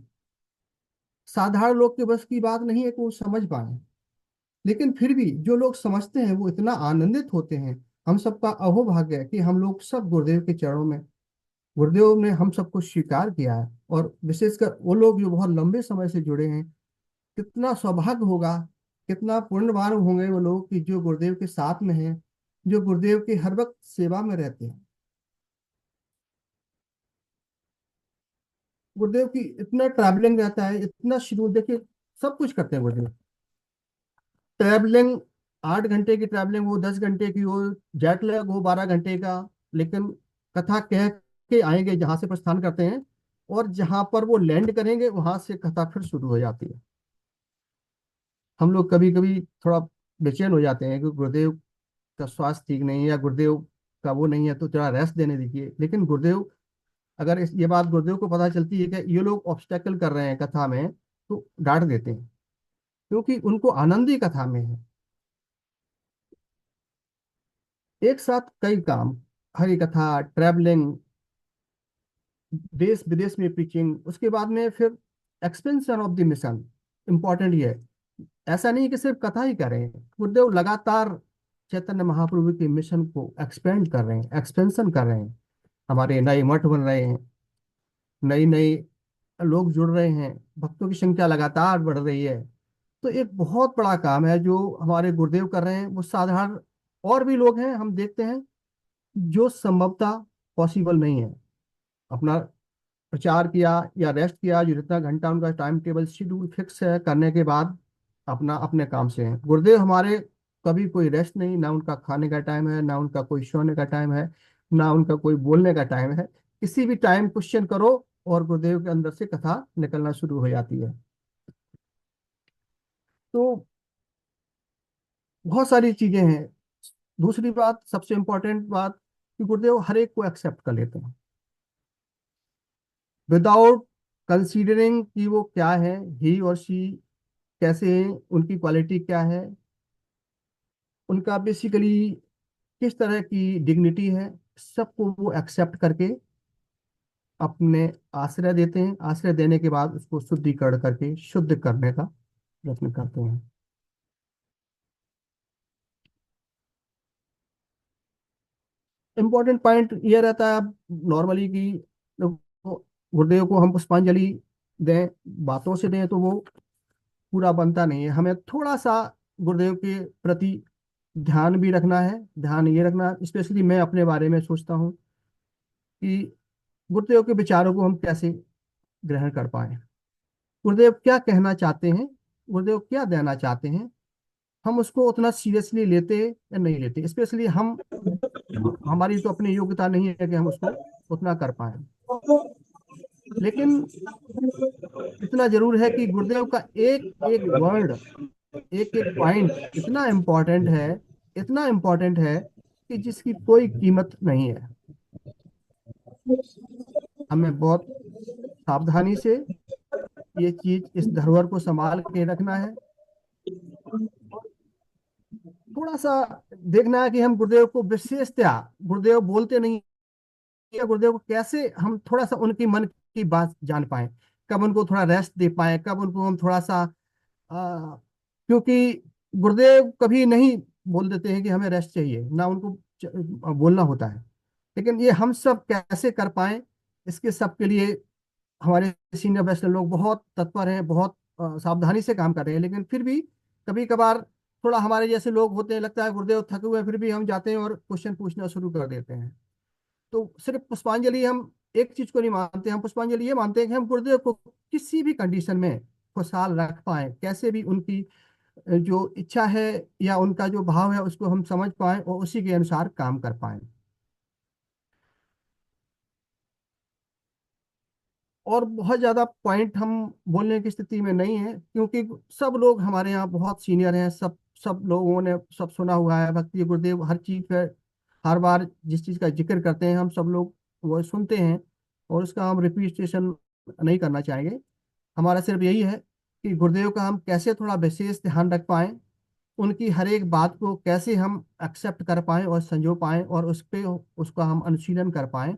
साधारण लोग के बस की बात नहीं है कि वो समझ पाए। लेकिन फिर भी जो लोग समझते हैं वो इतना आनंदित होते हैं। हम सबका अहोभाग्य है कि हम लोग सब गुरुदेव के चरणों में, गुरुदेव ने हम सबको स्वीकार किया है। और विशेषकर वो लोग जो बहुत लंबे समय से जुड़े हैं, कितना सौभाग्य होगा, कितना पुण्यवान होंगे वो लोग कि जो गुरुदेव के साथ में हैं, जो गुरुदेव के हर वक्त सेवा में रहते हैं। गुरुदेव की इतना ट्रैवलिंग रहता है, इतना शेड्यूल, देखिए सब कुछ करते हैं गुरुदेव। ट्रैवलिंग 8 घंटे की ट्रैवलिंग हो, 10 घंटे की हो, जेट लैग हो 12 घंटे का, लेकिन कथा कह के आएंगे जहां से प्रस्थान करते हैं, और जहां पर वो लैंड करेंगे वहां से कथा फिर शुरू हो जाती है। हम लोग कभी कभी थोड़ा बेचैन हो जाते हैं कि गुरुदेव का स्वास्थ्य ठीक नहीं है या गुरुदेव का वो नहीं है, तो थोड़ा रेस्ट देने दीजिए। लेकिन गुरुदेव, अगर ये बात गुरुदेव को पता चलती है कि ये लोग ऑब्स्टेकल कर रहे हैं कथा में, तो डांट देते हैं, क्योंकि उनको आनंद ही कथा में है। एक साथ कई काम, हरि कथा, ट्रैवलिंग, देश विदेश में प्रीचिंग, उसके बाद में फिर expansion of the mission, important ये है। ऐसा नहीं कि सिर्फ कथा ही कर रहे हैं, गुरुदेव लगातार चैतन्य महाप्रभु के मिशन को एक्सपेंड कर रहे हैं, एक्सपेंशन कर रहे हैं। हमारे नए मठ बन रहे हैं, नई नई लोग जुड़ रहे हैं, भक्तों की संख्या लगातार बढ़ रही है। तो एक बहुत बड़ा काम है जो हमारे गुरुदेव कर रहे हैं। वो साधारण और भी लोग हैं हम देखते हैं जो संभवतः पॉसिबल नहीं है। अपना प्रचार किया या रेस्ट किया, जो जितना घंटा उनका टाइम टेबल शेड्यूल फिक्स है, करने के बाद अपना अपने काम से हैं। गुरुदेव हमारे कभी कोई रेस्ट नहीं, ना उनका खाने का टाइम है, ना उनका कोई सोने का टाइम है, ना उनका कोई बोलने का टाइम है। किसी भी टाइम क्वेश्चन करो और गुरुदेव के अंदर से कथा निकलना शुरू हो जाती है। तो बहुत सारी चीजें हैं। दूसरी बात, सबसे इंपॉर्टेंट बात, कि गुरुदेव हर एक को एक्सेप्ट कर लेते हैं विदाउट कंसीडरिंग कि वो क्या है, ही और शी कैसे हैं, उनकी क्वालिटी क्या है, उनका बेसिकली किस तरह की डिग्निटी है, सबको वो एक्सेप्ट करके अपने आश्रय देते हैं। आश्रय देने के बाद उसको शुद्धिकरण करके शुद्ध करने का प्रयत्न करते हैं। इम्पोर्टेंट पॉइंट ये रहता है नॉर्मली कि गुरुदेव को हम पुष्पांजलि दें, बातों से दें तो वो पूरा बनता नहीं है। हमें थोड़ा सा गुरुदेव के प्रति ध्यान भी रखना है। ध्यान ये रखना, स्पेशली मैं अपने बारे में सोचता हूँ कि गुरुदेव के विचारों को हम कैसे ग्रहण कर पाए, गुरुदेव क्या कहना चाहते हैं, गुरुदेव क्या देना चाहते हैं, हम उसको उतना सीरियसली लेते या नहीं लेते। स्पेशली हमारी तो अपनी योग्यता नहीं है कि हम उसको उतना कर पाए, लेकिन इतना जरूर है कि गुरुदेव का एक एक वर्ड, एक एक पॉइंट इतना इम्पोर्टेंट है, इतना इम्पोर्टेंट है कि जिसकी कोई कीमत नहीं है। हमें बहुत सावधानी से ये चीज, इस धरोहर को संभाल के रखना है। थोड़ा सा देखना है कि हम गुरुदेव को विशेषतया, गुरुदेव बोलते नहीं है, गुरुदेव को कैसे हम थोड़ा सा उनकी मन की बात जान पाए, कब उनको थोड़ा रेस्ट दे पाए, कब उनको हम थोड़ा सा क्योंकि गुरुदेव कभी नहीं बोल देते हैं कि हमें रेस्ट चाहिए, ना उनको बोलना होता है। लेकिन ये हम सब कैसे कर पाए, इसके सब के लिए हमारे सीनियर वैष्णव लोग बहुत तत्पर हैं, बहुत सावधानी से काम कर रहे हैं। लेकिन फिर भी कभी कभार थोड़ा हमारे जैसे लोग होते हैं, लगता है गुरुदेव थके हुए हैं, फिर भी हम जाते हैं और क्वेश्चन पूछना शुरू कर देते हैं। तो सिर्फ पुष्पांजलि हम एक चीज को नहीं मानते, हम पुष्पांजलि ये मानते हैं कि हम गुरुदेव को किसी भी कंडीशन में खुशहाल रख पाए, कैसे भी उनकी जो इच्छा है या उनका जो भाव है उसको हम समझ पाए और उसी के अनुसार काम कर पाए। और बहुत ज्यादा पॉइंट हम बोलने की स्थिति में नहीं है, क्योंकि सब लोग हमारे यहाँ बहुत सीनियर हैं, सब सब लोगों ने सब सुना हुआ है। भक्ति गुरुदेव हर चीज पे, हर बार जिस चीज का जिक्र करते हैं हम सब लोग वो सुनते हैं, और उसका हम रिपीटेशन नहीं करना चाहेंगे। हमारा सिर्फ यही है कि गुरुदेव का हम कैसे थोड़ा विशेष ध्यान रख पाए, उनकी हर एक बात को कैसे हम एक्सेप्ट कर पाए और संजो पाए, और उस पे उसका हम अनुशीलन कर पाए।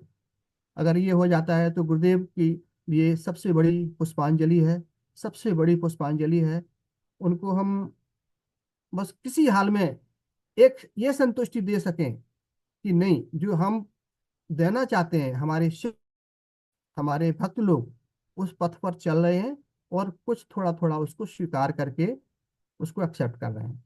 अगर ये हो जाता है तो गुरुदेव की ये सबसे बड़ी पुष्पांजलि है, सबसे बड़ी पुष्पांजलि है। उनको हम बस किसी हाल में एक ये संतुष्टि दे सकें कि नहीं, जो हम देना चाहते हैं, हमारे शिष्य, हमारे भक्त लोग उस पथ पर चल रहे हैं और कुछ थोड़ा थोड़ा उसको स्वीकार करके उसको एक्सेप्ट कर रहे हैं।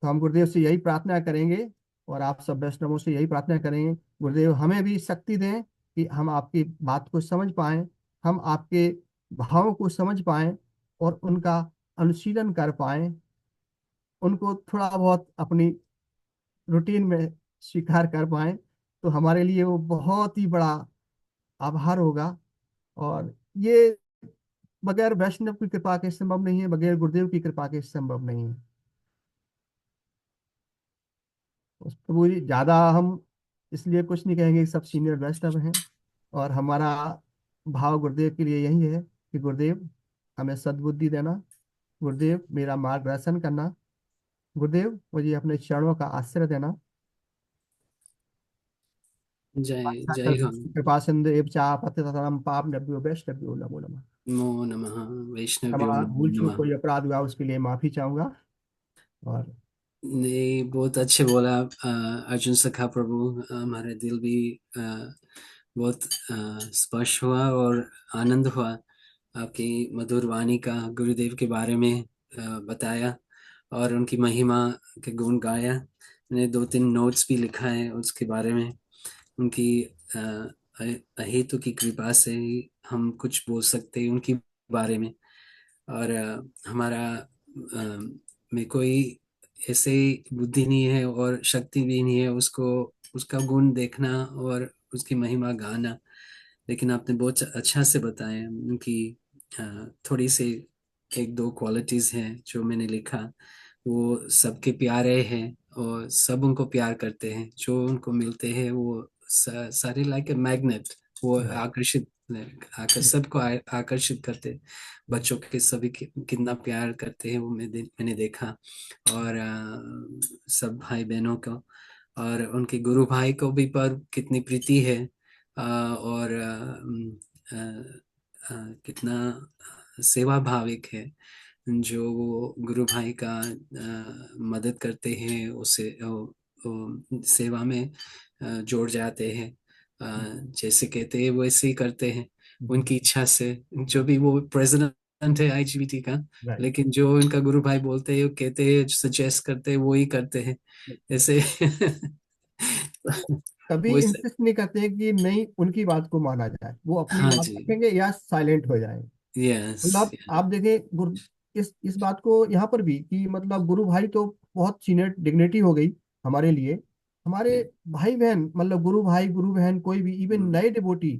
तो हम गुरुदेव से यही प्रार्थना करेंगे और आप सब वैष्णवों से यही प्रार्थना करेंगे, गुरुदेव हमें भी शक्ति दें कि हम आपकी बात को समझ पाएं, हम आपके भावों को समझ पाएं और उनका अनुशीलन कर पाएं, उनको थोड़ा बहुत अपनी रूटीन में स्वीकार कर पाएं। तो हमारे लिए वो बहुत ही बड़ा आभार होगा। और ये बगैर वैष्णव की कृपा के संभव नहीं है, बगैर गुरुदेव की कृपा के संभव नहीं है। उस प्रभु जी ज्यादा हम इसलिए कुछ नहीं कहेंगे, सब सीनियर वैष्णव हैं और हमारा भाव गुरुदेव के लिए यही है कि गुरुदेव हमें सद्बुद्धि देना, गुरुदेव मेरा मार्गदर्शन करना, गुरुदेव मुझे अपने चरणों का आश्रय देना। जय जय हो। कृपा सिंधु एव चा पतितानां पावनेभ्यो वैष्णवेभ्यो नमो नमः। नमो नमः। वैष्णव्यो क्षमा, नमो भूल चूक नमः। कोई अपराध हुआ उसके लिए माफी चाहूंगा। और नहीं, बहुत अच्छे बोला अर्जुन सखा प्रभु। हमारे दिल भी बहुत स्पर्श हुआ और आनंद हुआ आपकी मधुर वाणी का, गुरुदेव के बारे में बताया और उनकी महिमा के गुण गाया। मैंने 2-3 नोट्स भी लिखा है उसके बारे में। उनकी अहेतु की कृपा से ही हम कुछ बोल सकते हैं उनके बारे में। और हमारा में कोई ऐसे बुद्धि नहीं है और शक्ति भी नहीं है उसको, उसका गुण देखना और उसकी महिमा गाना। लेकिन आपने बहुत अच्छा से बताया उनकी थोड़ी सी 1-2 क्वालिटीज हैं जो मैंने लिखा। वो सबके प्यारे हैं और सब उनको प्यार करते हैं, जो उनको मिलते हैं वो सारे लाइक ए मैग्नेट, वो आकर्षित आकर सबको आकर्षित करते, बच्चों के सभी कितना प्यार करते हैं वो मैंने देखा। और सब भाई बहनों को और उनके गुरु भाई को भी पर कितनी प्रीति है। और कितना सेवा भाविक है, जो वो गुरु भाई का मदद करते हैं, उसे सेवा में जोड़ जाते हैं। जैसे कहते हैं वैसे ही करते हैं उनकी इच्छा से, जो भी वो प्रेसिडेंट है आईजीबीटी का, राइट। लेकिन जो इनका गुरु भाई बोलते हैं, कहते हैं, सजेस्ट करते हैं, वो ही करते हैं ऐसे। कभी वैसे। इंसिस्ट नहीं करते हैं कि नहीं उनकी बात को माना जाए, वो अपनी हाँ बात जी। रखेंगे या साइलेंट हो जाए। यस। मतलब आप देखें इस बात को यहाँ पर भी कि मतलब गुरु भाई तो बहुत सीनियर डिग्निटी हो गई हमारे लिए। हमारे भाई बहन मतलब गुरु भाई गुरु बहन कोई भी इवन नए डिवोटी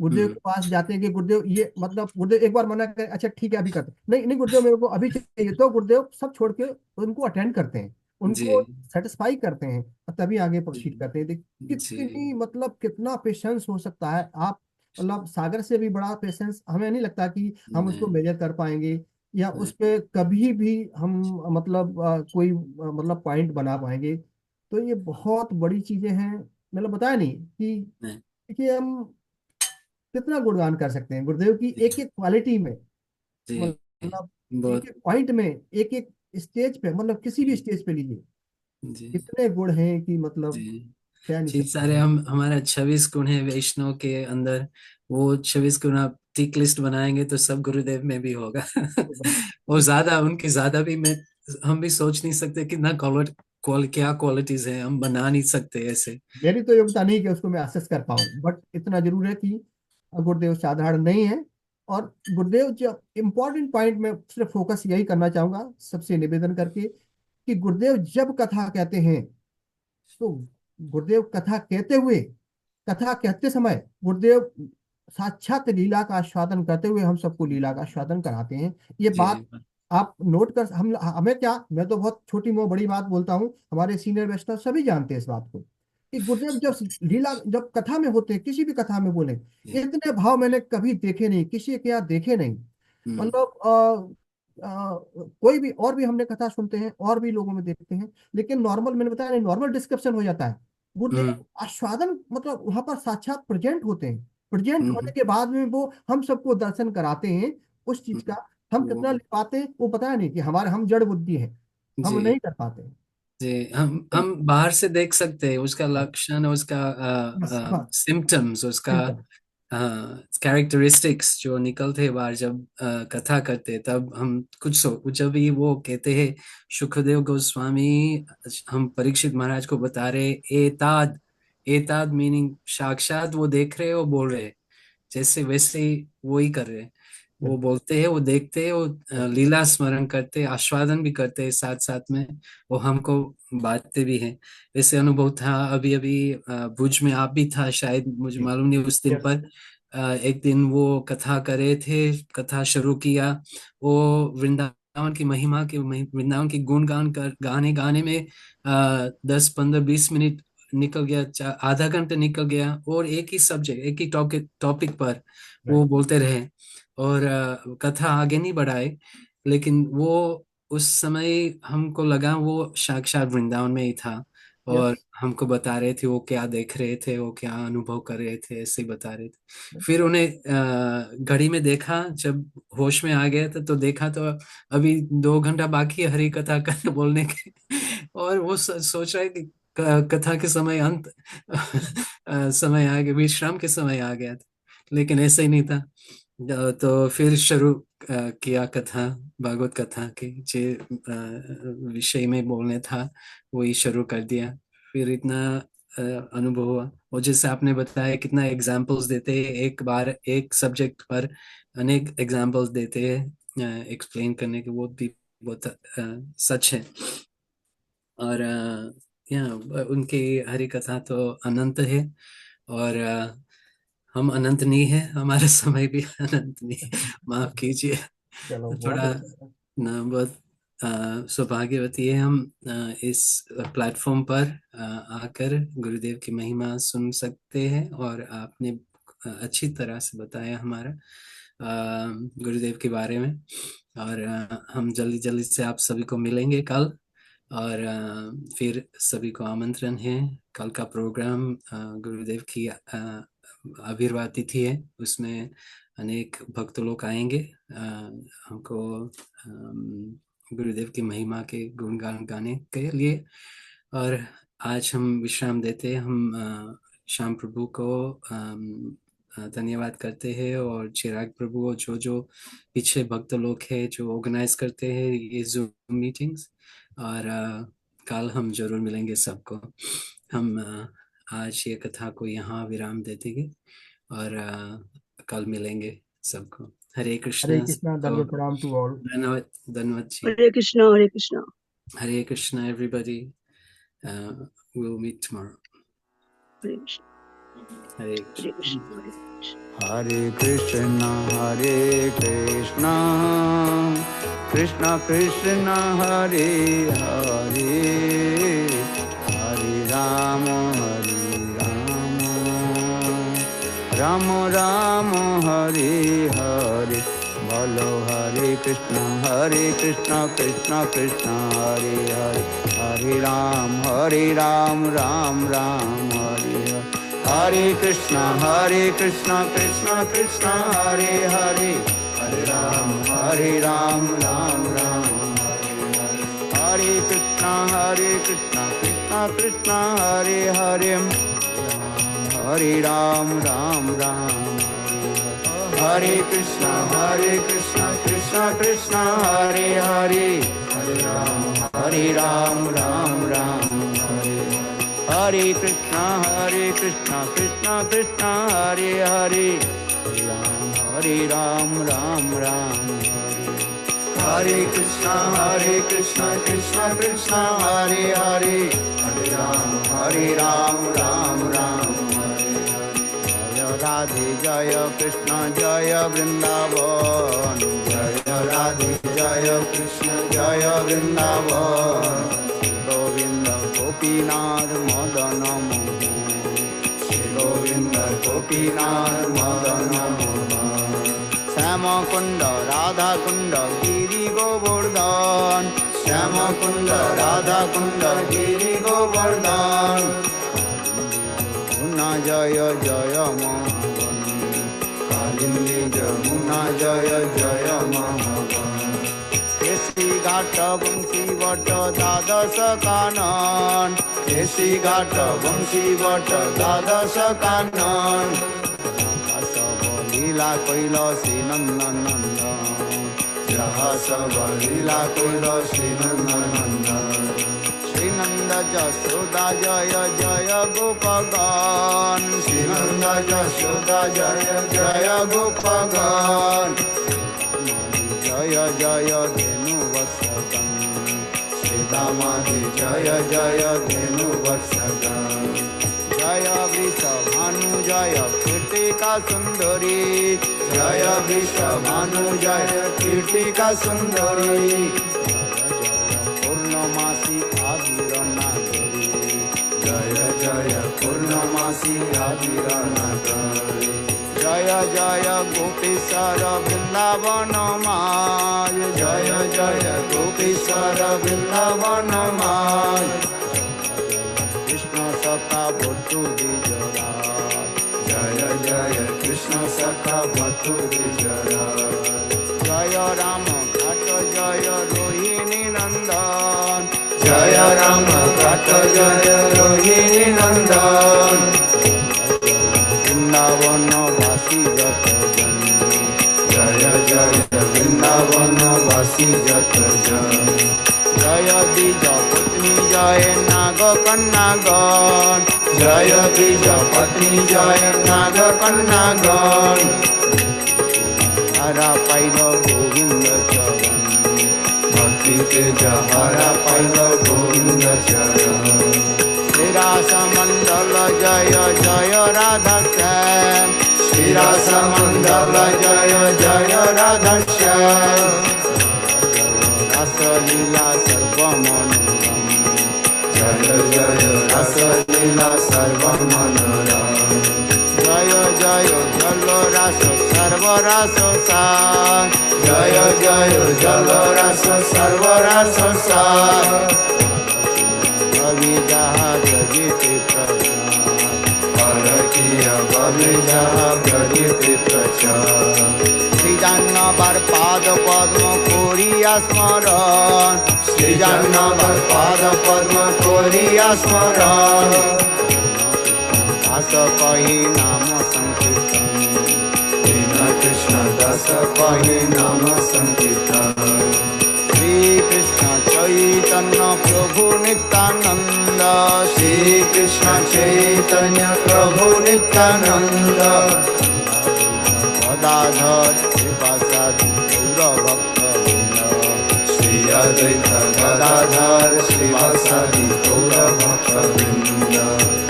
गुरुदेव के पास जाते हैं कि गुरुदेव ये मतलब गुरुदेव एक बार मना करें, अच्छा ठीक है अभी करते, नहीं नहीं गुरुदेव मेरे को अभी चाहिए, तो गुरुदेव सब छोड़ के उनको अटेंड करते हैं, जी उनको सेटिस्फाई करते हैं और तभी आगे जी प्रोसीड करते हैं। जी। कितनी मतलब कितना पेशेंस हो सकता है आप, मतलब सागर से भी बड़ा पेशेंस हमें नहीं लगता कि हम उसको नहीं, मेजर कर पाएंगे या उस नहीं, पे कभी भी हम मतलब कोई मतलब पॉइंट बना पाएंगे। तो ये बहुत बड़ी चीजें हैं, मतलब बताया नहीं कि नहीं, देखिए हम कितना गुणगान कर सकते हैं गुरुदेव की एक एक क्वालिटी में, जी मतलब एक बहुत। एक पॉइंट में, एक एक स्टेज पे, मतलब किसी भी स्टेज पे लीजिए जी इतने गुण हैं कि मतलब जी कह नहीं जी। सकते सारे हैं। हम हमारा 26 गुण है वैष्णव के अंदर, वो 26 गुण आप टिक लिस्ट बनाएंगे तो सब गुरुदेव में भी होगा। और ज्यादा, उनके ज्यादा भी मैं, हम भी सोच नहीं सकते कितना क्या क्वालिटीज है, हम बना नहीं सकते ऐसे। मेरी तो योग्यता नहीं कि उसको मैं असेस कर पाऊँ, बट इतना जरूर है कि गुरुदेव साधारण नहीं है। और गुरुदेव जो इम्पोर्टेंट पॉइंट में सिर्फ फोकस यही करना चाहूंगा सबसे निवेदन करके कि गुरुदेव जब कथा कहते हैं तो गुरुदेव कथा कहते हुए, कथा कहते समय गुरुदेव साक्षात लीला का आस्वादन करते हुए हम सबको लीला का आस्वादन कराते हैं। ये बात जी आप नोट कर, हम हमें क्या, मैं तो बहुत छोटी मोटी बड़ी बात बोलता हूँ, हमारे सीनियर वैष्णव सभी जानते हैं इस बात को कि गुरुदेव जब लीला जब कथा में होते हैं, किसी भी कथा में बोले, जी। इतने भाव मैंने कभी देखे नहीं, किसी के यहाँ देखे नहीं। हम्म मतलब कोई भी और भी हमने कथा सुनते हैं और भी लोगों में देखते हैं, लेकिन नॉर्मल मैंने बताया नहीं, नॉर्मल डिस्क्रिप्शन हो जाता है। हम्म गुरुदेव आस्वादन मतलब वहां पर साक्षात प्रेजेंट होते हैं, प्रेजेंट होने हम्म के बाद में वो हम सबको दर्शन कराते हैं उस चीज हम्म, का। हम वो कितना ले पाते हैं वो पता नहीं, कि हमारे हम जड़ बुद्धि है, हम नहीं जी कर पाते। जी। हम बाहर से देख सकते हैं उसका लक्षण, उसका बस बस सिम्टम्स, उसका सिंपल। कैरेक्टरिस्टिक्स जो निकलते हैं बाहर, जब कथा करते हैं, तब हम कुछ जब भी वो कहते हैं, सुखदेव गोस्वामी हम परीक्षित महाराज को बता रहे, एताद, एताद मीनिंग साक्षात वो देख रहे हैं, वो बोल रहे हैं, जैसे वैसे ही वो ही कर रहे हैं। वो बोलते हैं, वो देखते हैं, वो लीला स्मरण करते हैं, आस्वादन भी करते हैं साथ साथ में, वो हमको बांटते भी हैं। ऐसे अनुभव था अभी अभी भुज में, आप भी था शायद, मुझे मालूम नहीं उस दिन यस। पर। एक दिन वो कथा कर रहे थे, कथा शुरू किया, वो वृंदावन की महिमा के, वृंदावन की गुणगान कर गाने गाने में 10 15 20 मिनट निकल गया, आधा घंटा निकल गया, और एक ही सब्जेक्ट, एक ही टॉपिक टॉपिक पर वो राइट। बोलते रहे, और कथा आगे नहीं बढ़ाए। लेकिन वो उस समय हमको लगा वो साक्षात वृंदावन में ही था, और यस। हमको बता रहे थे वो क्या देख रहे थे, वो क्या अनुभव कर रहे थे, ऐसे ही बता रहे थे। फिर उन्हें घड़ी में देखा, जब होश में आ गए थे तो देखा तो अभी 2 घंटा बाकी है हरी कथा कर बोलने के। और वो सोच रहा है कि कथा के समय अंत, समय आ गया, विश्राम के समय आ गया था, लेकिन ऐसा ही नहीं था। तो फिर शुरू किया कथा, भागवत कथा के जे विषय में बोलने था, वही शुरू कर दिया। फिर इतना अनुभव हुआ, और जैसे आपने बताया कितना एग्जाम्पल्स देते हैं, एक बार एक सब्जेक्ट पर अनेक एग्जाम्पल्स देते हैं एक्सप्लेन करने के, वो भी बहुत सच है। और या उनकी हरि कथा तो अनंत है, और हम अनंत नहीं है, हमारा समय भी अनंत नहीं है, माफ कीजिए। चलो बहुत थोड़ा अच्छा। ना, बहुत सौभाग्यवती है हम इस प्लेटफॉर्म पर आकर गुरुदेव की महिमा सुन सकते हैं, और आपने अच्छी तरह से बताया हमारा गुरुदेव के बारे में। और हम जल्दी जल्दी से आप सभी को मिलेंगे कल। और फिर सभी को आमंत्रण है, कल का प्रोग्राम गुरुदेव की आविर्भाव तिथि है, उसमें अनेक भक्त लोग आएंगे हमको गुरुदेव की महिमा के गुणगान गाने के लिए। और आज हम विश्राम देते हैं। हम श्याम प्रभु को धन्यवाद करते हैं, और चिराग प्रभु और जो पीछे भक्त लोग हैं जो ऑर्गेनाइज करते हैं ये जूम मीटिंग्स। और कल हम जरूर मिलेंगे सबको। हम आज ये कथा को यहाँ विराम दे देंगे और कल मिलेंगे सबको। हरे कृष्णा। धन्यवाद, प्रणाम टू ऑल। धन्यवाद जी। हरे कृष्णा, हरे Krishna. Hare Krishna, everybody. We'll meet tomorrow. हरे कृष्णा, Hare हरे Krishna. Krishna, Hare Krishna, Hare Krishna, Krishna Krishna, Hare Hare, Hare Rama, Rama Rama, Hare Hare. Bolo Hare Krishna, Krishna Krishna, Hare Hare, Hare Ram, Ram Ram, Hare Hare. Hare Krishna, Krishna Krishna, Hare Hare, Hare Ram, Ram Ram, Hare Hare. Hare Krishna, Krishna Krishna, Hare Hare, Hare Ram Ram. Hare Krishna, Krishna Krishna, Hare Hare, Hare Ram Ram, Hare Hare. Hare Krishna, Krishna Krishna, Hare Hare, Hare Ram Ram, Hare. Hare Krishna, Krishna Krishna, Hare Hare, Hare Ram Ram, Hare. Radhe Jaya Krishna Jaya Vrindavan, Jaya Radhe Jaya Krishna Jaya Vrindavan. Govinda Gopinath Madana Mohan, Shri Govinda Gopinath Madana Mohan. Shama Kunda Radha Kunda Giri Govardhan, Shama Kunda Radha Kunda Giri Govardhan. Jamuna Jaya Jaya Mahavan, Kalindi Jamuna Jaya Jaya Mahavan. Kesi Ghata Vamsi Vata Dadasa Kanan, Kesi Ghata Vamsi Vata Dadasa Kanan. Jahasava Lila Kailasi Nandanandan, Jahasava Lila Kailasi Nandanandan. Srinanda Jashoda Jaya Jaya Gopagan, Srinanda Jashoda Jaya Jaya Gopagan. Jaya Jaya Dhenu Vatsagan, Sridhamadi Jaya Jaya Dhenu Vatsagan. Jaya Vrishabhanu Jaya Kirtika Sundari, Jaya Vrishabhanu Jaya Kirtika Sundari. Purnamasi Abhiranagari, Jaya Jaya Purnamasi Abhiranagari. Jaya Jaya Gopisara Vrindavana Maya, Jaya Jaya Gopisara Vrindavana Maya. Krishna Sakha Bhattu Vijaya, Jaya Jaya Krishna Sakha Bhattu Vijaya. Jaya Rama Gata Jaya Rohini Nandan, Jaya Rama Gata Jaya Rohini Nandan. Vrindavana Vasi Jatajan, Jaya Jaya Vrindavana Vasi Jatajan. Jaya Bija Patni Jaya Naga Kannagan, Jaya Bija Patni Jaya Naga Kannagan. Hara Paila Govinda Charan, Bhakti Ke Jahara Paila Govinda Charan. Shri Rasa Mandala Jaya Jaya Radha Shyam, Shri Rasa Mandala Jaya Jaya Radha Shyam. Rasa Leela Sarva Manoram, Jaya Jaya Rasa Leela Sarva Manoram. जय जय जल रस सर्वरस सार जय जय जल रस सर्वरस सार भवि जहाज गीति प्रचार किया भवि जहाज प्रचार श्रीजान्नवर पाद पद्म कोरिया स्मरण श्रीजान्नवर पाद पद्म कोरिया स्मरण दास कही नाम संकीर्तन दीन कृष्ण दास कही नाम संकीर्तन श्री कृष्ण चैतन्य प्रभु नित्यानंद श्री कृष्ण चैतन्य प्रभु नित्यानंद गदाधर श्रीवासादि गौर भक्तवृंद श्री अद्वैत गदाधर श्रीवासादि गौर भक्तवृंद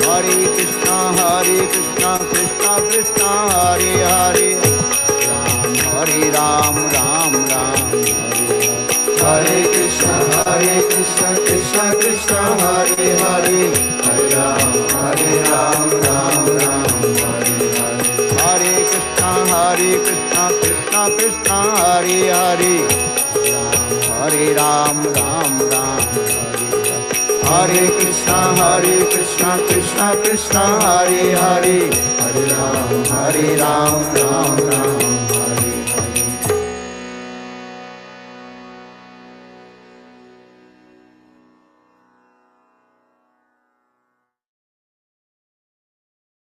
हरे कृष्ण कृष्ण कृष्ण हरे हरे राम राम राम हरे हरे कृष्ण कृष्ण कृष्ण हरे हरे राम राम राम हरे हरे कृष्ण कृष्ण कृष्ण हरे हरे राम राम राम हरे कृष्ण कृष्ण कृष्ण हरे हरे राम राम राम